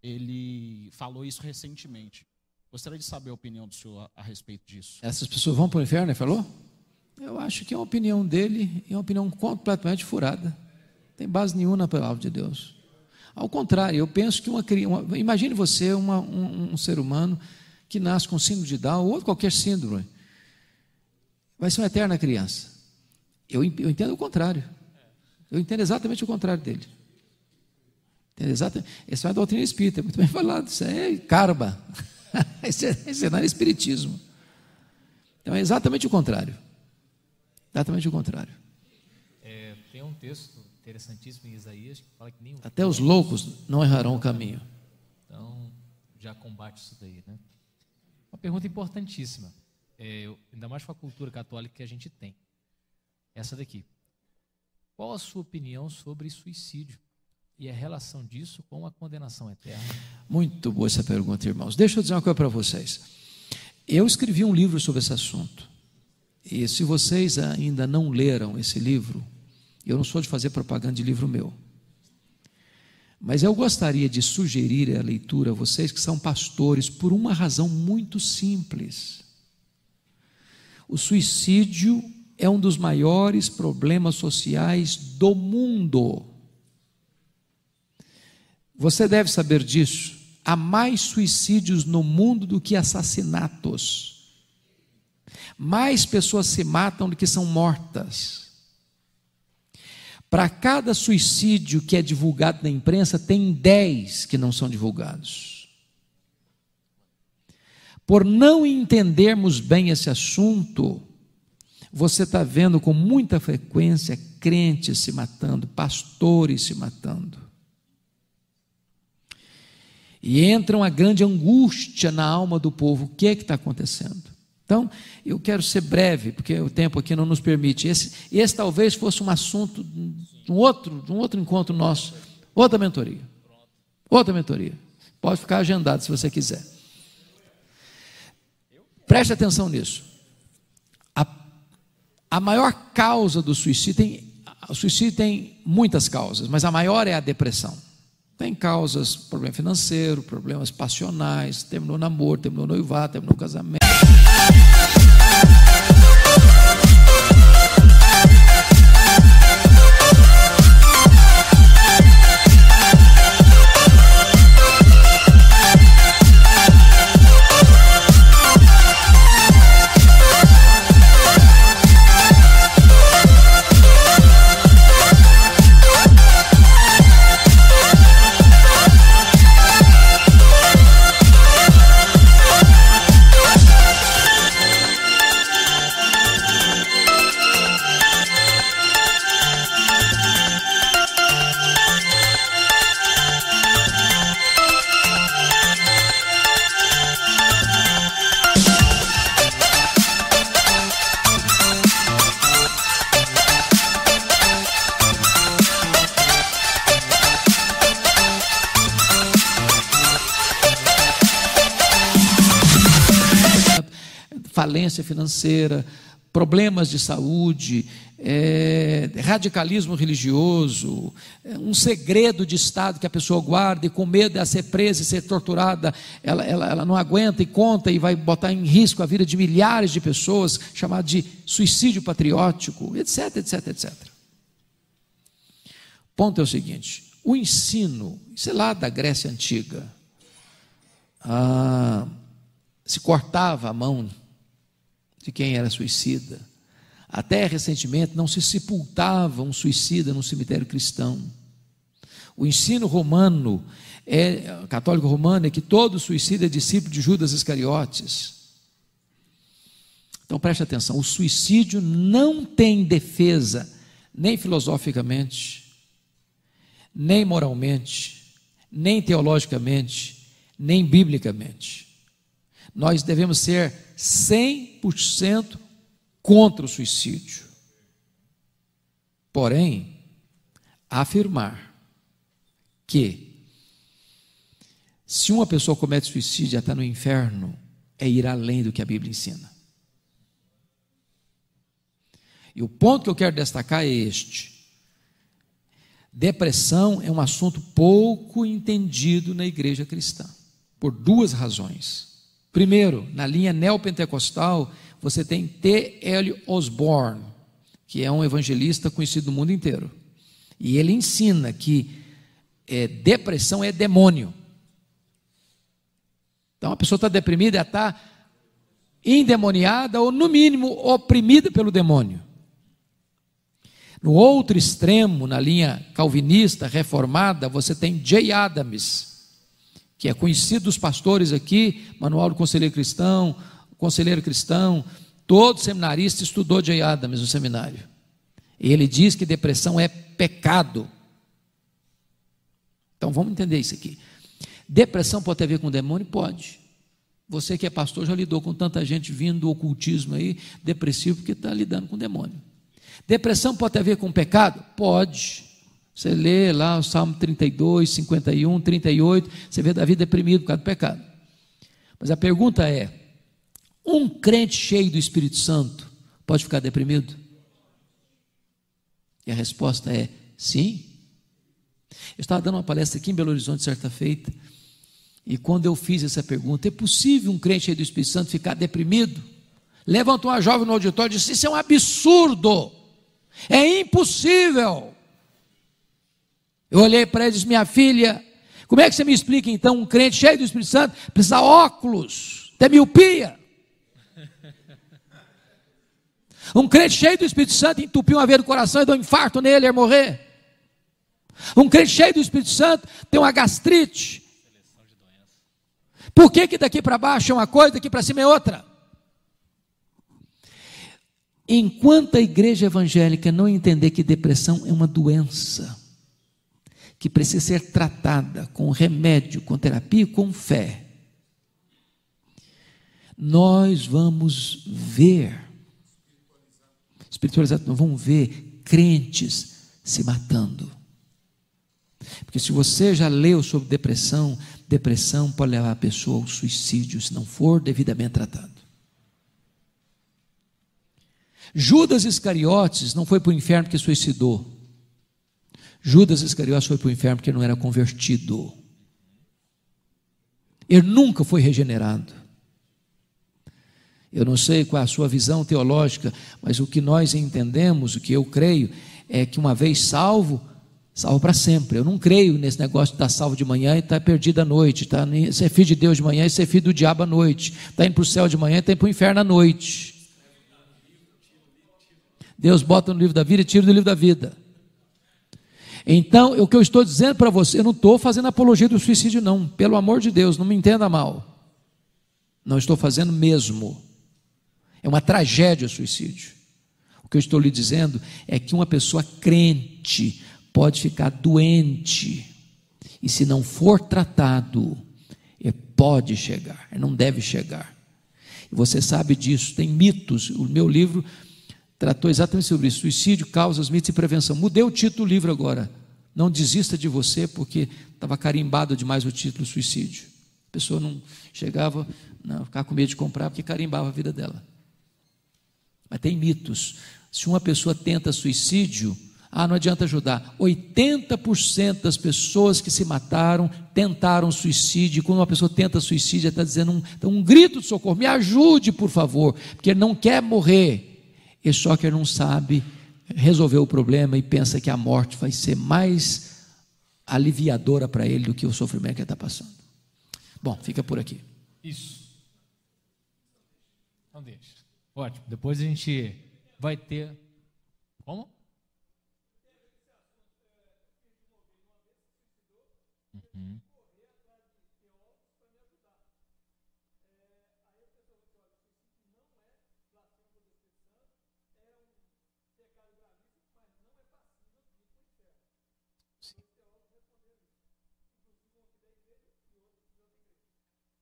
Ele falou isso recentemente. Gostaria de saber a opinião do senhor a respeito disso. Essas pessoas vão para o inferno, ele falou? Eu acho que é uma opinião dele, é uma opinião completamente furada. Não tem base nenhuma na palavra de Deus. Ao contrário, eu penso que imagine você, um ser humano que nasce com síndrome de Down, ou qualquer síndrome, vai ser uma eterna criança. Eu entendo o contrário. Eu entendo exatamente o contrário dele. Essa é uma doutrina espírita, muito bem falado. Isso é karma. Isso não é espiritismo. Então é exatamente o contrário. Exatamente o contrário. Tem um texto interessantíssimo em Isaías que fala que nem até os loucos não errarão o caminho. Então, já combate isso daí, né? Uma pergunta importantíssima, ainda mais com a cultura católica que a gente tem. Essa daqui. Qual a sua opinião sobre suicídio e a relação disso com a condenação eterna? Muito boa essa pergunta, irmãos. Deixa eu dizer uma coisa para vocês. Eu escrevi um livro sobre esse assunto. E se vocês ainda não leram esse livro, eu não sou de fazer propaganda de livro meu, mas eu gostaria de sugerir a leitura a vocês que são pastores por uma razão muito simples. O suicídio é um dos maiores problemas sociais do mundo. Você deve saber disso. Há mais suicídios no mundo do que assassinatos. Mais pessoas se matam do que são mortas. Para cada suicídio que é divulgado na imprensa, tem 10 que não são divulgados. Por não entendermos bem esse assunto, você está vendo com muita frequência crentes se matando, pastores se matando. E entra uma grande angústia na alma do povo. O que é que está acontecendo? Então, eu quero ser breve, porque o tempo aqui não nos permite. Esse talvez fosse um assunto de um outro encontro nosso, outra mentoria. Pode ficar agendado se você quiser. Preste atenção nisso. A maior causa do suicídio, o suicídio tem muitas causas, mas a maior é a depressão. Tem causas, problema financeiro, problemas passionais, terminou namoro, terminou noivado, terminou casamento. Falência financeira, problemas de saúde, radicalismo religioso, um segredo de Estado que a pessoa guarda e com medo de ser presa e ser torturada, ela não aguenta e conta e vai botar em risco a vida de milhares de pessoas, chamado de suicídio patriótico, etc, etc, etc. O ponto é o seguinte: o ensino, sei lá, da Grécia Antiga, se cortava a mão de quem era suicida, Até recentemente não se sepultava um suicida num cemitério cristão. O ensino romano, católico romano, é que todo suicida é discípulo de Judas Iscariotes. Então preste atenção, o suicídio não tem defesa, nem filosoficamente, nem moralmente, nem teologicamente, nem biblicamente. Nós devemos ser 100% contra o suicídio. Porém, afirmar que se uma pessoa comete suicídio e já está no inferno, é ir além do que a Bíblia ensina. E o ponto que eu quero destacar é este: depressão é um assunto pouco entendido na igreja cristã, por duas razões. Primeiro, na linha neopentecostal, você tem T.L. Osborne, que é um evangelista conhecido no mundo inteiro. E ele ensina que depressão é demônio. Então a pessoa está deprimida, ela está endemoniada ou no mínimo oprimida pelo demônio. No outro extremo, na linha calvinista, reformada, você tem J. Adams, que é conhecido dos pastores aqui, Manual do Conselheiro Cristão, todo seminarista estudou J. Adams no seminário. E ele diz que depressão é pecado. Então vamos entender isso aqui. Depressão pode ter a ver com demônio? Pode. Você que é pastor já lidou com tanta gente vindo do ocultismo aí, depressivo, porque está lidando com demônio. Depressão pode ter a ver com pecado? Pode. Você lê lá o Salmo 32, 51, 38, você vê Davi deprimido por causa do pecado. Mas a pergunta é: um crente cheio do Espírito Santo pode ficar deprimido? E a resposta é sim. Eu estava dando uma palestra aqui em Belo Horizonte certa feita, e quando eu fiz essa pergunta, é possível um crente cheio do Espírito Santo ficar deprimido? Levantou uma jovem no auditório e disse: isso é um absurdo, é impossível. Eu olhei para ela e disse: minha filha, como é que você me explica então um crente cheio do Espírito Santo precisa de óculos, ter miopia? Um crente cheio do Espírito Santo entupir uma veia do coração e dar um infarto nele e morrer? Um crente cheio do Espírito Santo tem uma gastrite? Por que daqui para baixo é uma coisa, daqui para cima é outra? Enquanto a igreja evangélica não entender que depressão é uma doença que precisa ser tratada com remédio, com terapia e com fé, nós vamos ver, espiritualizado, nós vamos ver crentes se matando. Porque se você já leu sobre depressão, depressão pode levar a pessoa ao suicídio se não for devidamente tratado. Judas Iscariotes não foi para o inferno porque suicidou. Judas Iscariotes foi para o inferno porque não era convertido. Ele nunca foi regenerado. Eu não sei qual é a sua visão teológica, mas o que nós entendemos, o que eu creio, é que uma vez salvo, salvo para sempre. Eu não creio nesse negócio de estar salvo de manhã e estar perdido à noite, tá? Ser filho de Deus de manhã e ser filho do diabo à noite, está indo para o céu de manhã e está indo para o inferno à noite. Deus bota no livro da vida e tira do livro da vida. Então, o que eu estou dizendo para você, eu não estou fazendo apologia do suicídio não, pelo amor de Deus, não me entenda mal, não estou fazendo mesmo. É uma tragédia o suicídio. O que eu estou lhe dizendo é que uma pessoa crente pode ficar doente, e se não for tratado, ele pode chegar, ele não deve chegar. E você sabe disso, tem mitos. O meu livro tratou exatamente sobre isso: suicídio, causas, mitos e prevenção. Mudei o título do livro agora. Não desista de você, porque estava carimbado demais o título suicídio. A pessoa não chegava, não, ficava com medo de comprar, porque carimbava a vida dela. Mas tem mitos. Se uma pessoa tenta suicídio, não adianta ajudar. 80% das pessoas que se mataram tentaram suicídio. E quando uma pessoa tenta suicídio, ela está dizendo um grito de socorro: me ajude, por favor, porque ele não quer morrer. E só que ele não sabe resolver o problema e pensa que a morte vai ser mais aliviadora para ele do que o sofrimento que ele está passando. Bom, fica por aqui. Isso. Então deixa. Ótimo. Depois a gente vai ter. Como? Uhum.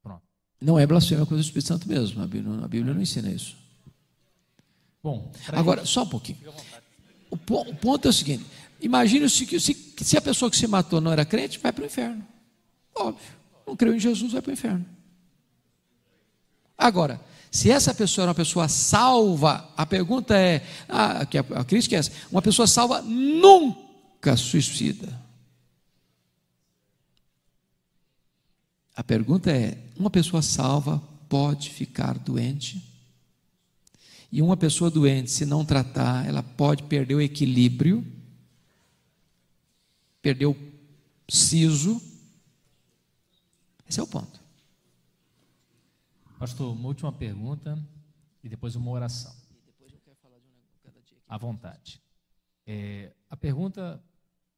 Pronto. Não é blasfêmia contra o Espírito Santo mesmo. A Bíblia não ensina isso. Bom, agora, só um pouquinho. O ponto é o seguinte: imagine se a pessoa que se matou não era crente, vai para o inferno. Óbvio. Não creu em Jesus, vai para o inferno. Agora, se essa pessoa é uma pessoa salva, a pergunta é, a crítica é essa: uma pessoa salva nunca suicida. A pergunta é: uma pessoa salva pode ficar doente? E uma pessoa doente, se não tratar, ela pode perder o equilíbrio, perder o siso. Esse é o ponto. Pastor, uma última pergunta e depois uma oração. À vontade. A pergunta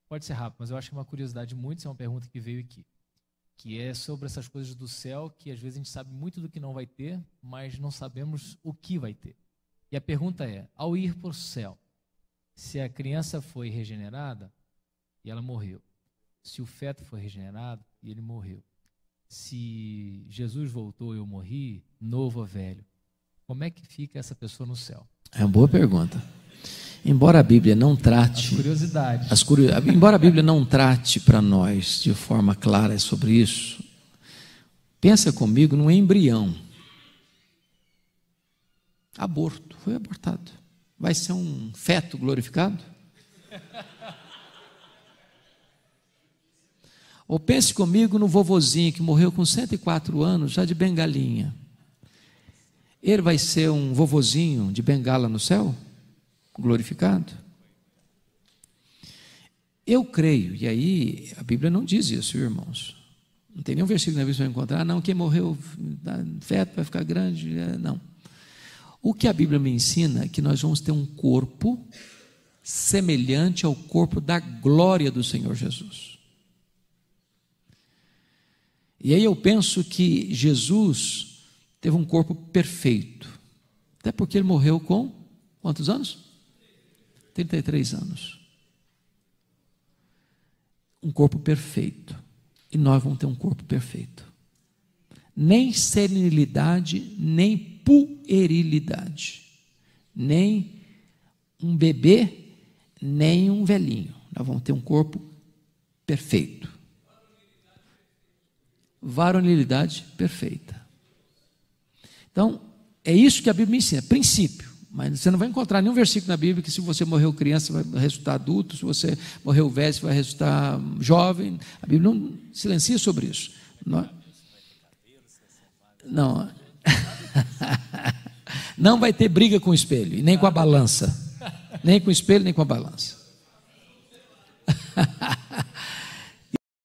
pode ser rápida, mas eu acho que é uma curiosidade muito, é uma pergunta que veio aqui, que é sobre essas coisas do céu, que às vezes a gente sabe muito do que não vai ter, mas não sabemos o que vai ter. E a pergunta é: ao ir para o céu, se a criança foi regenerada e ela morreu, se o feto foi regenerado e ele morreu, se Jesus voltou e eu morri, novo ou velho, como é que fica essa pessoa no céu? É uma boa pergunta. Embora a Bíblia não trate... As curiosidades. Embora a Bíblia não trate para nós de forma clara sobre isso, pensa comigo num embrião. Aborto, foi abortado. Vai ser um feto glorificado? Ou pense comigo no vovozinho que morreu com 104 anos, já de bengalinha. Ele vai ser um vovozinho de bengala no céu? Glorificado? Eu creio, e aí a Bíblia não diz isso, irmãos. Não tem nenhum versículo na Bíblia que você vai encontrar: não, quem morreu feto vai ficar grande. Não. O que a Bíblia me ensina é que nós vamos ter um corpo semelhante ao corpo da glória do Senhor Jesus. E aí eu penso que Jesus teve um corpo perfeito, até porque ele morreu com quantos anos? 33 anos. Um corpo perfeito. E nós vamos ter um corpo perfeito. Nem senilidade, nem puerilidade, nem um bebê, nem um velhinho. Nós vamos ter um corpo perfeito. Varonilidade perfeita. Então, é isso que a Bíblia me ensina, princípio. Mas você não vai encontrar nenhum versículo na Bíblia que se você morreu criança, você vai ressuscitar adulto, se você morreu velho, você vai ressuscitar jovem. A Bíblia não silencia sobre isso. Não. Não vai ter briga com o espelho, e nem com a balança. Nem com o espelho, nem com a balança.